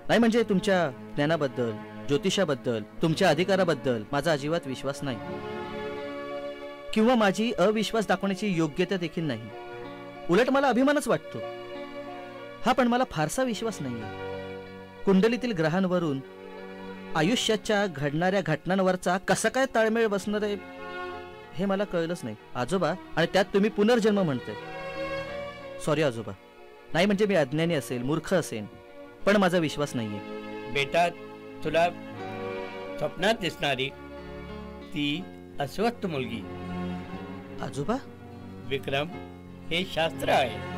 S1: नाही म्हणजे तुमच्या ज्ञानाबद्दल, ज्योतिषाबद्दल, तुमच्या अधिकाराबद्दल माझा अजिबात विश्वास नाही, किंवा माझी अविश्वास दाखवण्याची योग्यता देखील नाही. उलट मला अभिमानच वाटतो. हा, पण मला फारसा विश्वास नाहीये. कुंडलीतील ग्रहांवरून आयुष्याच्या घडणाऱ्या घटनांवरचा कसा काय ताळमेळ बसणार आहे हे मला कळलंच नाही आजोबा. आणि त्यात तुम्ही पुनर्जन्म म्हणताय. सॉरी आजोबा, नाही म्हणजे मी अज्ञानी असेल, मूर्ख असेल, पण माझा विश्वास नाहीये.
S4: बेटा, तुला स्वप्नात दिसणारी ती अस्वस्थ मुलगी
S1: आजोबा,
S4: विक्रम, हे शास्त्र आहे.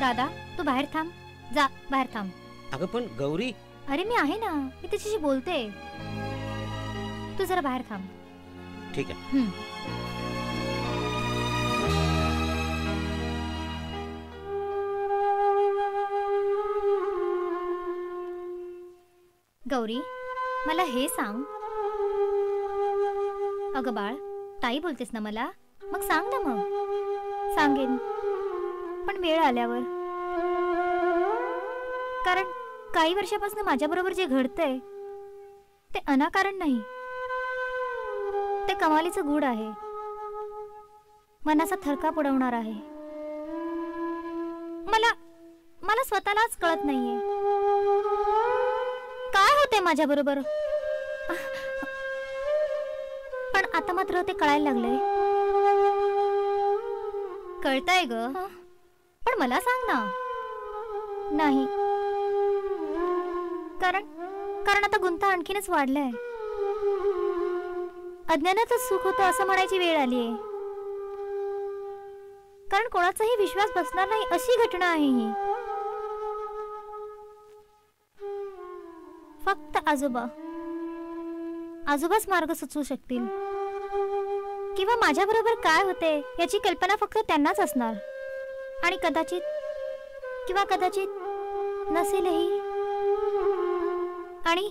S3: दादा, तू बाहेर थांब. जा, बाहेर थांब.
S2: अगं पण गौरी.
S3: अरे मी आहे ना, मी त्याच्याशी बोलते. तू जरा बाहेर थांब.
S2: ठीक आहे.
S3: गौरी, मला हे सांग. अगं बाळ, ताई बोलतेस ना मला, मग सांग ना. मग सांगेन, पण वेळ आल्यावर. कारण काही वर्षापासून माझ्या बरोबर जे घडतंय ते अनाकारण नाही. ते कमालीचं गूढ आहे, मनाचा थरकाप उडवणार आहे. मला मला स्वतःलाच कळत नाहीये काय होते माझ्या बरोबर. पण आता मात्र ते कळायला लागलंय. कळतंय ग, पण मला सांग ना. नाही, कारण आता गुंता आणखीनच वाढलाय. अज्ञानातच सुख होतं असं म्हणायची वेळ आलीये. कारण कोणाचाही विश्वास बसणार नाही अशी घटना आहे ही. फक्त आजोबाच मार्ग सुचवू शकतील. किंवा माझ्या बरोबर काय होते याची कल्पना फक्त त्यांनाच असणार. आणि कदाचित नसेलही. आणि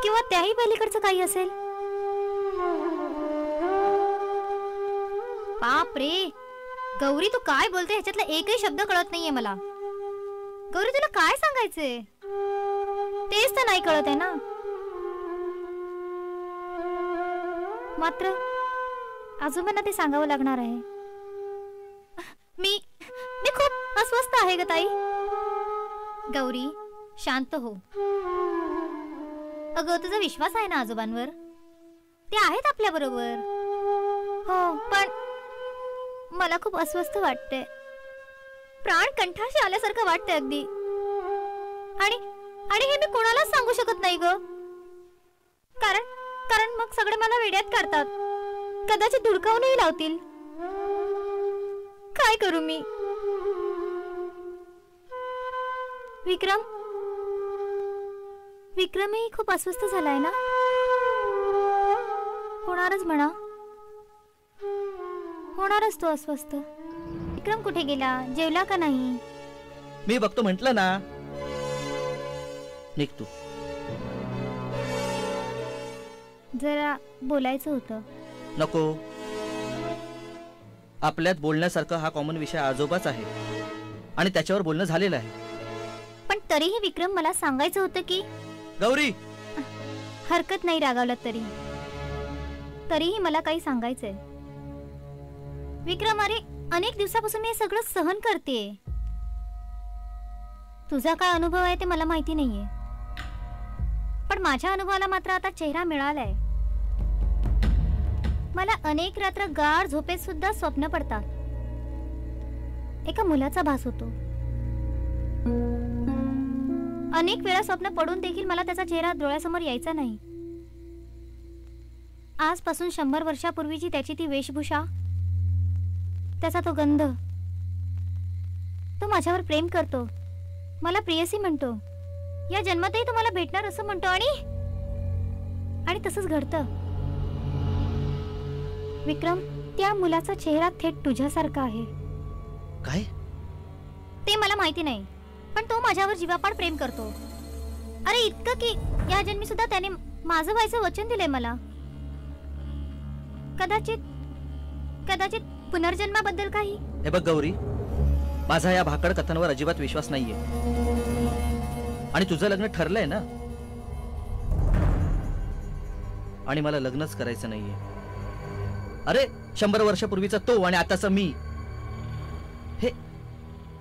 S3: किंवा त्याही पलीकडचं काही असेल. बाप रे गौरी, तू काय बोलते ह्याच्यातला एकही शब्द कळत नाहीये मला. गौरी, तुला काय सांगायचंय तेच तर नाही कळत आहे ना. मात्र आजोबांना ते सांगावं लागणार आहे. मी खूप अस्वस्थ आहे ग ताई. गौरी शांत हो. अगं तुझा विश्वास आहे ना आजोबांवर? ते आहेत आपल्या बरोबर. हो, पण मला खूप अस्वस्थ वाटते. प्राण कंठाशी आल्यासारखं वाटते अगदी. आणि हे मी कोणालाच सांगू शकत नाही ग. कारण मग सगळे मला वेड्यात काढतात. कदाचित धुडकावूनही लावतील. काय करू मी? विक्रमही खूप अस्वस्थ झालाय ना. होणारच म्हणा, होणारच तो अस्वस्थ. विक्रम कुठे गेला? जेवला का नाही?
S1: मी बघतो म्हंटल ना. निघ तू.
S3: जरा बोलायचं होतं.
S1: नको. आपल्यात बोलण्यासारखं हा कॉमन विषय आजोबाच आहे आणि त्याच्यावर बोलणं झालेलं आहे.
S3: पण तरीही विक्रम मला सांगायचं होतं की.
S1: गौरी,
S3: हरकत नाही रागावलात तरीही मला काही सांगायचंय. विक्रम, अरे अनेक दिवसापासून मी हे सगळं सहन करतेय. तुझा काय अनुभव आहे ते मला माहिती नाहीये, पण माझ्या अनुभवाला मात्र आता चेहरा मिळालाय. मला अनेक रात्र गाढ झोपेत सुद्धा स्वप्न पडतात. एका मुलाचा भास होतो. अनेक वेळा स्वप्न पडून देखील मला त्याचा चेहरा डोळ्यासमोर यायचा नाही. आजपासून 100 वर्षापूर्वीची त्याची ती वेशभूषा, त्याचा तो गंध. तो माझ्यावर प्रेम करतो, मला प्रियसी म्हणतो, या जन्मातही तो मला भेटणार असं म्हणतो. आणि तसंच घडतं. विक्रम, त्या मुलाचा चेहरा थेट तुझ्यासारखा आहे.
S1: काय?
S3: ते मला माहिती नाही, पण तो माझ्यावर जीवापाड प्रेम करतो. अरे इतकं की या जन्मी सुद्धा त्याने माझं व्हायचं वचन दिलंय मला. कदाचित पुनर्जन्माबद्दल काही.
S1: हे बघ गौरी, माझा या भाकड कथांवर अजिबात विश्वास नाहीये. आणि तुझं लग्न ठरलंय ना. आणि मला लग्नच करायचं नाहीये. अरे 100 वर्षापूर्वीचा तो आणि आताचा मी,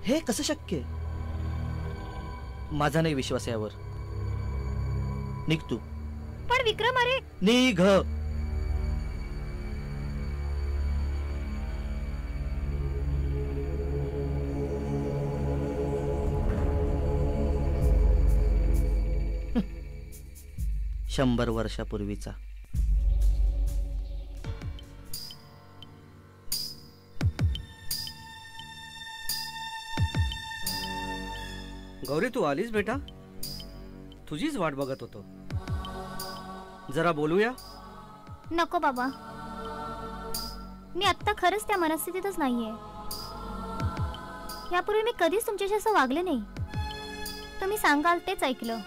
S1: हे कसं शक्य? माझा नाही विश्वास यावर. निघ तू.
S3: पण विक्रम, अरे
S1: निघ. शंभर वर्षापूर्वीचा.
S5: गौरी, तू आलीस बेटा? तुझीच वाट बघत होतो. जरा बोलूया?
S3: नको बाबा, मी आत्ता खरंच त्या मनस्थितीतच नाहीये. यापूर्वी मी कधीच तुमच्याशी असं वागले नाही. तुम्ही सांगाल तेच ऐकलं.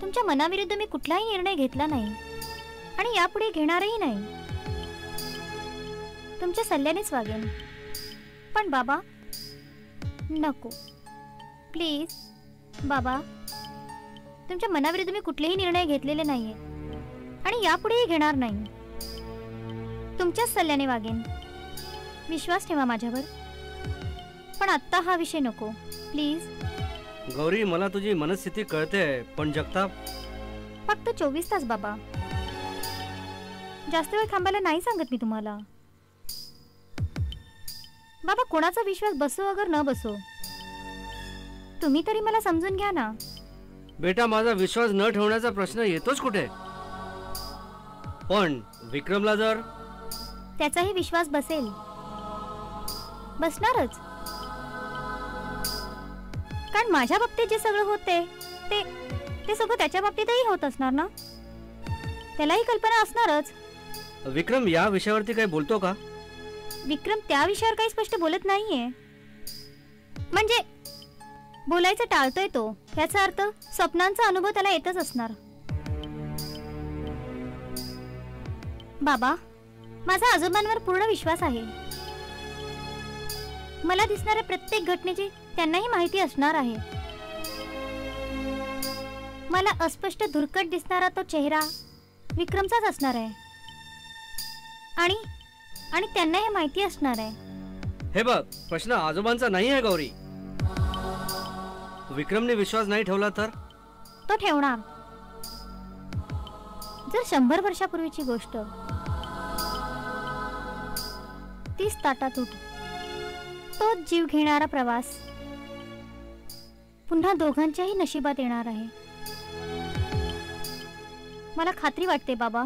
S3: तुमच्या मनाविरुद्ध मी कुठलाही निर्णय घेतला नाही आणि यापुढे घेणारही नाही. तुमच्या सल्ल्यानेच वागेन. पण बाबा नको, प्लीज. बाबा, तुमच्या मनाविरुद्ध मी कुठलेही निर्णय घेतलेले नाहीये. आणि यापुढेही घेणार नाही. तुमच्याच सल्ल्याने वागेन. विश्वास ठेवा माझ्यावर. पण आत्ता हा विषय नको प्लीज.
S5: गौरी, मला तुझी मनस्थिती कळते, पण जगताप.
S3: फक्त 24 तास बाबा. जास्त वेळ थांबायला नाही सांगत मी तुम्हाला. बाबा, कोणाचा विश्वास बसो अगर न बसो, तुम्ही तरी मला समजून घ्या ना.
S5: बेटा, माझा विश्वास न ठेवण्याचा प्रश्न येतोच कुठे, पण विक्रमला जर
S3: त्याचाही विश्वास बसेल. बसणारच. कारण माझ्या बाबतीत जे सगळं होते ते सगळं त्याच्या बाबतीतही होत असणार ना. त्यालाही कल्पना असणारच.
S5: विक्रम या विषयावरती काही बोलतो का?
S3: विक्रम त्या विषयावर काही स्पष्ट बोलत नाहीये. म्हणजे बोलायचं टाळतोय तो. याचा अर्थ स्वप्नांचा अनुभव त्याला येतच असणार. बाबा, माझा आजोबांवर पूर्ण विश्वास आहे. मला दिसणाऱ्या प्रत्येक घटनेची त्यांनाही माहिती असणार आहे. मला अस्पष्ट धुरकट दिसणारा तो चेहरा विक्रमचाच असणार आहे. आणि त्यांना हे माहिती असणार आहे.
S5: हे बघ, प्रश्न आजोबांचा नाही आहे गौरी. विक्रमने विश्वास नाही ठेवला तर
S3: तो ठेवणार. जर 100 वर्षापूर्वीची गोष्ट 30 ताटात उठ, तोच जीव घेणारा प्रवास पुन्हा दोघांच्याही नशिबात येणार आहे. मला खात्री वाटते बाबा,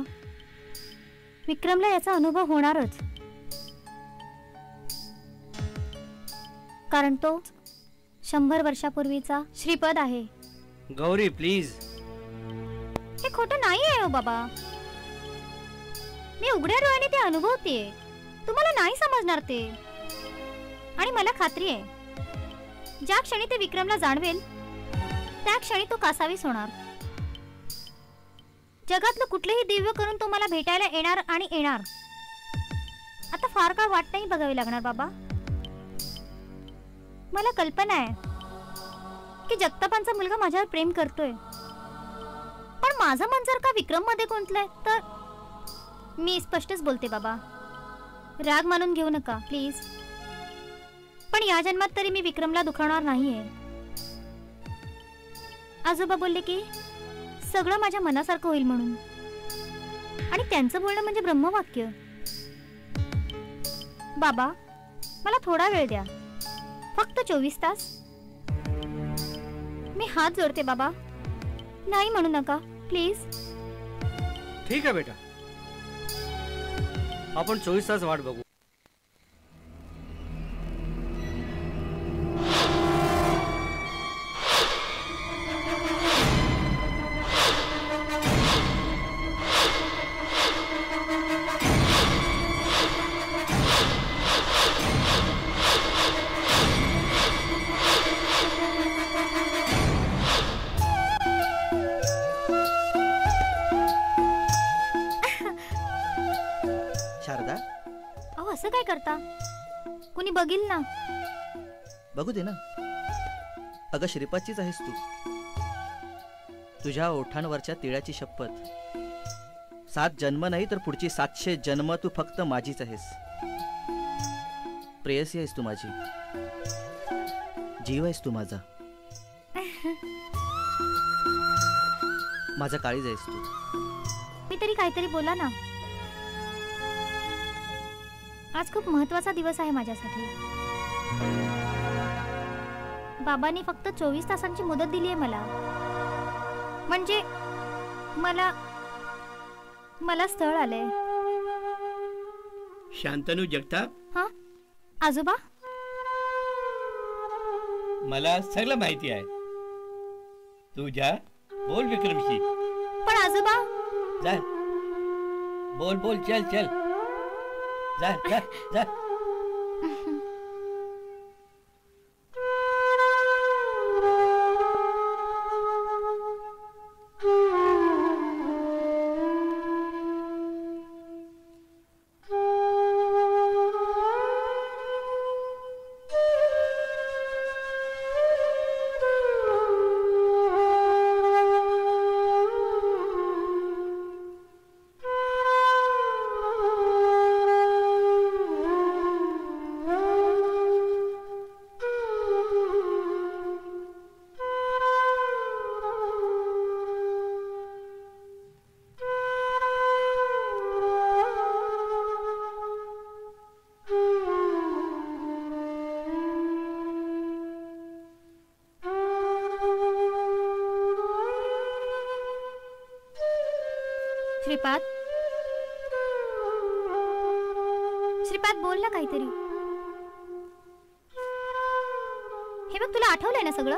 S3: विक्रमला याचा अनुभव होणारच. कारण तो 100 वर्षापूर्वीचा श्रीपद आहे.
S5: गौरी प्लीज.
S3: हे खोटं नाही आहे हो बाबा. मी उघड्या डोळ्याने ते अनुभवतेय. तुम्हाला नाही समजणार ते. आणि मला खात्री आहे, ज्या क्षणी ते विक्रमला जाणवेल त्या क्षणी तो कासावीस होणार. जगातलं कुठलेही दिव्य करून तो मला भेटायला येणार आणि येणार. आता फार काळ वाट नाही बघावी लागणार बाबा. मला कल्पना आहे की जगतापांचा मुलगा माझ्यावर प्रेम करतोय. पण माझं मन जर का विक्रम मध्ये गुंतलंय तर मी स्पष्टच बोलते बाबा, राग मानून घेऊ नका प्लीज. पण या जन्मात तरी मी विक्रमला दुखावणार नाहीये. आजोबा बोलले की सगळं माझ्या मनासारखं होईल म्हणून. आणि त्यांचं बोलणं म्हणजे ब्रह्मवाक्य. बाबा, मला थोडा वेळ द्या. फक्त 24 तास. मी हात जोडते बाबा. नाही म्हणू नका प्लीज.
S5: ठीक आहे बेटा, आपण 24 तास वाट बघू.
S1: शारदा,
S3: अहो असं काय करता? कुणी बघील ना.
S1: बघू दे ना. अगं श्रीपादचीच आहेस तू. तुझ्या ओठांवरच्या तिळाची शपथ. 7 जन्म नाही तर पुढची 700 जन्म तू फक्त माझीच आहेस. प्रेयसी आहेस तू माझी. जीव आहेस तू माझा. माझा काळीज आहेस तू.
S3: मी तरी काहीतरी बोला ना. आज खूप महत्वाचा दिवस आहे माझ्यासाठी. बाबांनी फक्त 24 तासांची मुदत दिली आहे मला. म्हणजे मला स्थळ आलंय.
S4: शांतनू जगताप,
S3: हा आजोबा,
S4: मला सगळं माहिती आहे. तू जा, बोल विक्रमशी.
S3: पण आजोबा.
S4: जा, बोल बोल, चल चल, जा जा जा.
S3: श्रीपाद, श्रीपाद बोल ना काहीतरी. हे बघ, तुला आठवलंय ना सगळं?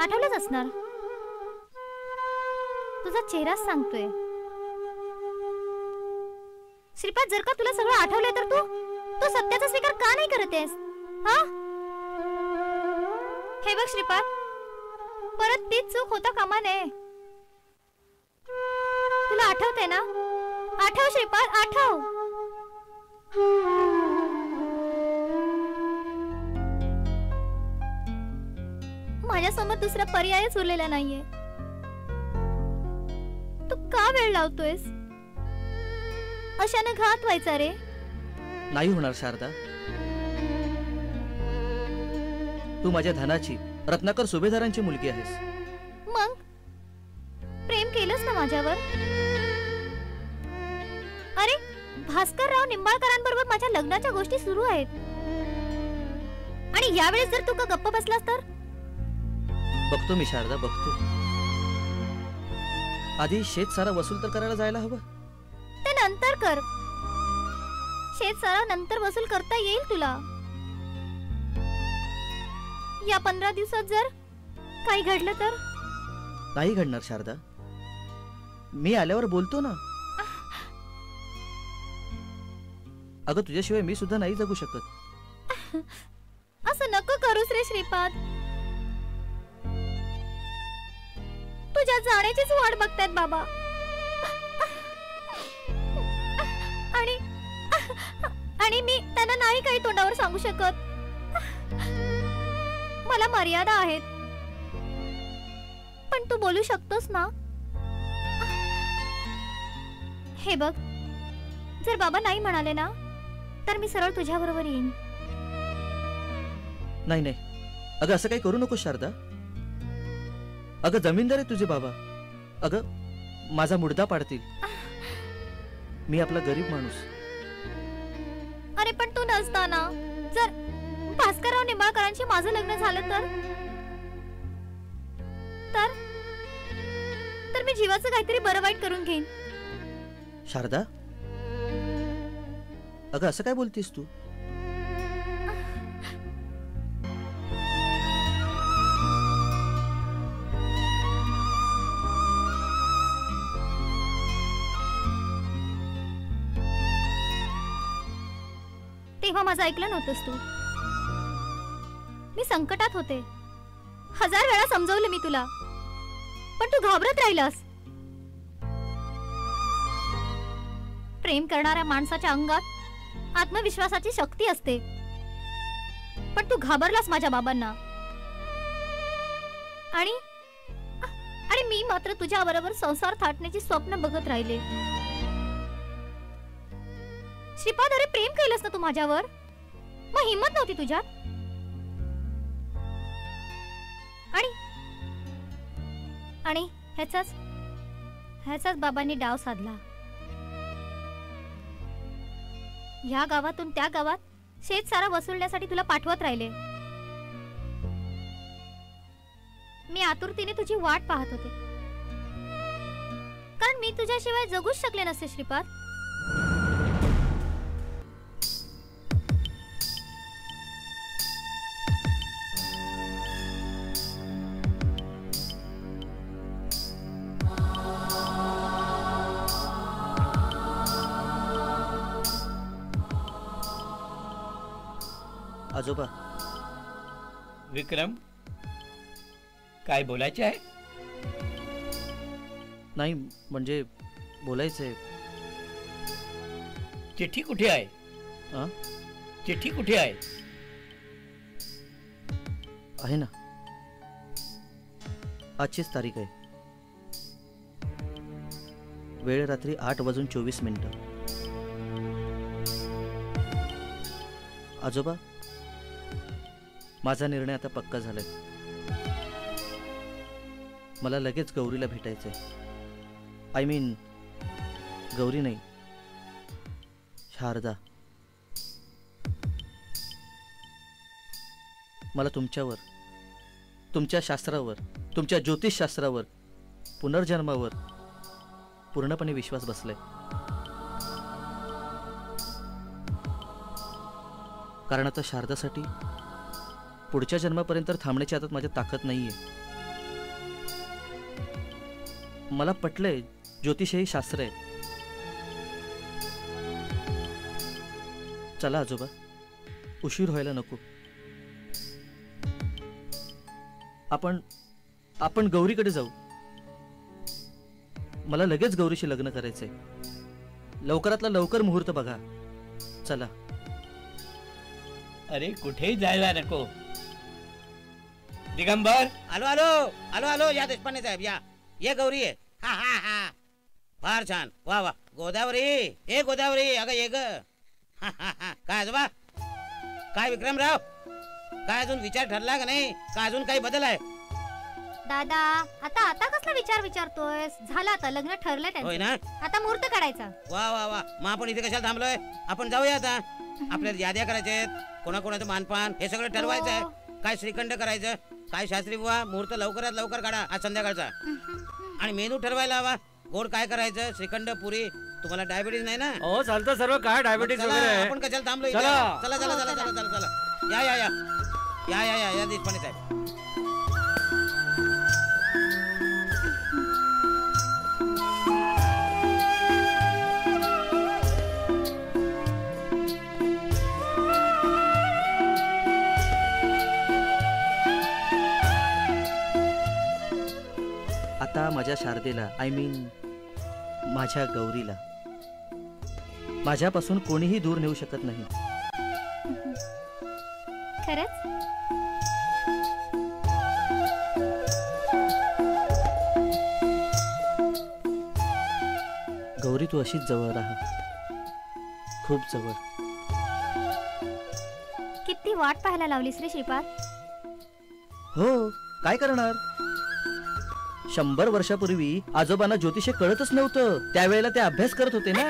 S3: आठवलंच असणार. तुझा चेहराच सांगतोय. श्रीपाद, जर का तुला सगळं आठवलंय तर तू सत्याचा स्वीकार का नाही करत आहेस? हा? हे बघ श्रीपाद, परत तीच चूक होता कामा नये. तुला आठवतंय ना? आठव श्रीपाद, आठव. माझ्यासमोर दुसरा पर्यायच उरलेला नाहीये. तू का वेळ लावतोयस? अशाने घात व्हायचा रे.
S1: नाही होणार शारदा. तू माझ्या धनाची, रत्नाकर सुभेदारांची मुलगी आहेस.
S3: मग प्रेम केलंस ना माझ्यावर? अरे, भास्करराव निंबाळकरांबरोबर माझ्या लग्नाच्या गोष्टी सुरू आहेत. आणि यावेळेस जर तू का गप्प बसलास तर?
S1: बघतो मी शारदा, बघतो. आधी शेत सारा वसूल तर करायला जायला हवं.
S3: ते नंतर कर. शेत सारा नंतर वसूल करता येईल तुला. या 15 दिवसात जर काही घडलं तर?
S1: नाही घडणार शारदा. मी आल्यावर बोलतो ना. अगं, तुझ्याशिवाय मी सुद्धा नाही जगू शकत.
S3: असं नको करूस रे श्रीपाद. तुझ्या जाण्याचीच वाट बघतायत बाबा. आणि मी त्यांना नाही काही तोंडावर सांगू शकत. मला मर्यादा आहेत. पण तू बोलू शकतोस ना? हे बघ, जर बाबा नाही म्हणाले ना, तर मी सरळ तुझ्या बरोबर येईन.
S1: नाही नाही, अगं असं काही करू नको शारदा. अगं, जमीनदार आहे तुझे बाबा. अगं, माझा मुडदा पाडतील. मी आपला गरीब माणूस.
S3: अरे पण तू नसताना जर भास्करराव निंबाळकरांशी माझं लग्न झालं तर मी जीवाचं काहीतरी बरं वाईट करून घेईन.
S1: शारदा, अगं असं काय बोलतीस तू?
S3: तेव्हा माझं ऐकलं नव्हतंस तू. मी संकटात होते. 1000 वेळा समजवलं मी तुला, पण तू घाबरत राहिलास. प्रेम करणाऱ्या माणसाच्या अंगात आत्मविश्वासाची शक्ती असते, पण तू घाबरलास माझ्या बाबांना. आणि मी मात्र तुझ्या बरोबर संसार थाटण्याची स्वप्न बघत राहिले. श्रीपाद, अरे प्रेम केलंस ना तू माझ्यावर, मग हिम्मत नव्हती तुझ्यात? आणि ह्याचाच बाबांनी डाव साधला. ह्या गावातून त्या गावात शेत सारा वसुलण्यासाठी तुला पाठवत राहिले. मी आतुरतेने तुझी वाट पाहत होते, कारण मी तुझ्याशिवाय जगूच शकले नसते श्रीपाद.
S1: आजोबा.
S4: विक्रम, काय बोलायचे आहे?
S1: नाही म्हणजे बोलायचंय.
S4: चिठ्ठी कुठे आहे? चिठ्ठी कुठे आहे?
S1: आहे ना, आजचीच तारीख आहे. वेळ रात्री 8:24. आजोबा, माझा निर्णय आता पक्का झालाय. मला लगेच गौरीला भेटायचंय. आय मीन गौरी नाही, शारदा. मला तुमच्यावर, तुमच्या शास्त्रावर, तुमच्या ज्योतिषशास्त्रावर पुनर्जन्मावर पूर्णपणे विश्वास बसलाय. कारण आता शारदासाठी पुढच्या जन्मापर्यंत थांबण्याची आता माझ्यात ताकद नाहीये. मला पटलंय ज्योतिष हे शास्त्र आहे. चला आजोबा, उशीर व्हायला नको. आपण गौरीकडे जाऊ. मला लगेच गौरीशी लग्न करायचंय. लवकरातला लवकर मुहूर्त बघा. चला.
S4: अरे कुठेही जायला नको. दिगंबर,
S2: आलो आलो आलो आलो. या देशपांडे साहेब या. ये गौरी आहे. हा हा हा, फार छान. वा वा. गोदावरी, ए गोदावरी, अगं ये ग. काय आजोबा, काय विक्रमराव, काय अजून विचार ठरला का नाही? का अजून काही बदल आहे?
S3: दादा, आता कसला विचार विचारतोय? झालं आता, लग्न ठरलंय
S2: होय
S3: त्यांचं.
S2: ना?
S3: आता मुहूर्त काढायचा.
S2: वा वा वा. मग आपण इथे कशाला थांबलोय? आपण जाऊया आता. आपल्याला याद्या करायच्या आहेत, कोणाकोणाचं मानपान हे सगळं ठरवायचं आहे. काय श्रीखंड करायचं, काय शास्त्री बुवा, मुहूर्त लवकरात लवकर काढा आज संध्याकाळचा. आणि मेनू ठरवायला हवा. गोड काय करायचं? श्रीखंड, पुरी. तुम्हाला डायबिटीज नाही ना?
S5: हो चालतं सर्व. काय डायबिटीज
S2: चला,
S5: वगैरे आहे?
S2: आपण कशाला थांबलो इथे?
S5: चला.
S2: चला चला चला चला चला चला. या या या या या या या देशपांडे साहेब.
S1: आता माझ्या शारदेला, आय मीन माझ्या गौरीला, माझ्यापासून कोणीही दूर नेऊ शकत नाही.
S3: खरंच?
S1: गौरी, तू अशीच जवळ राहा, खूप जवळ.
S3: किती वाट पाहायला लावलीस रे श्रीपाद.
S1: हो, काय करणार? 100 वर्षापूर्वी आजोबांना ज्योतिष कळतच नव्हतं. त्यावेळेला ते अभ्यास करत होते ना.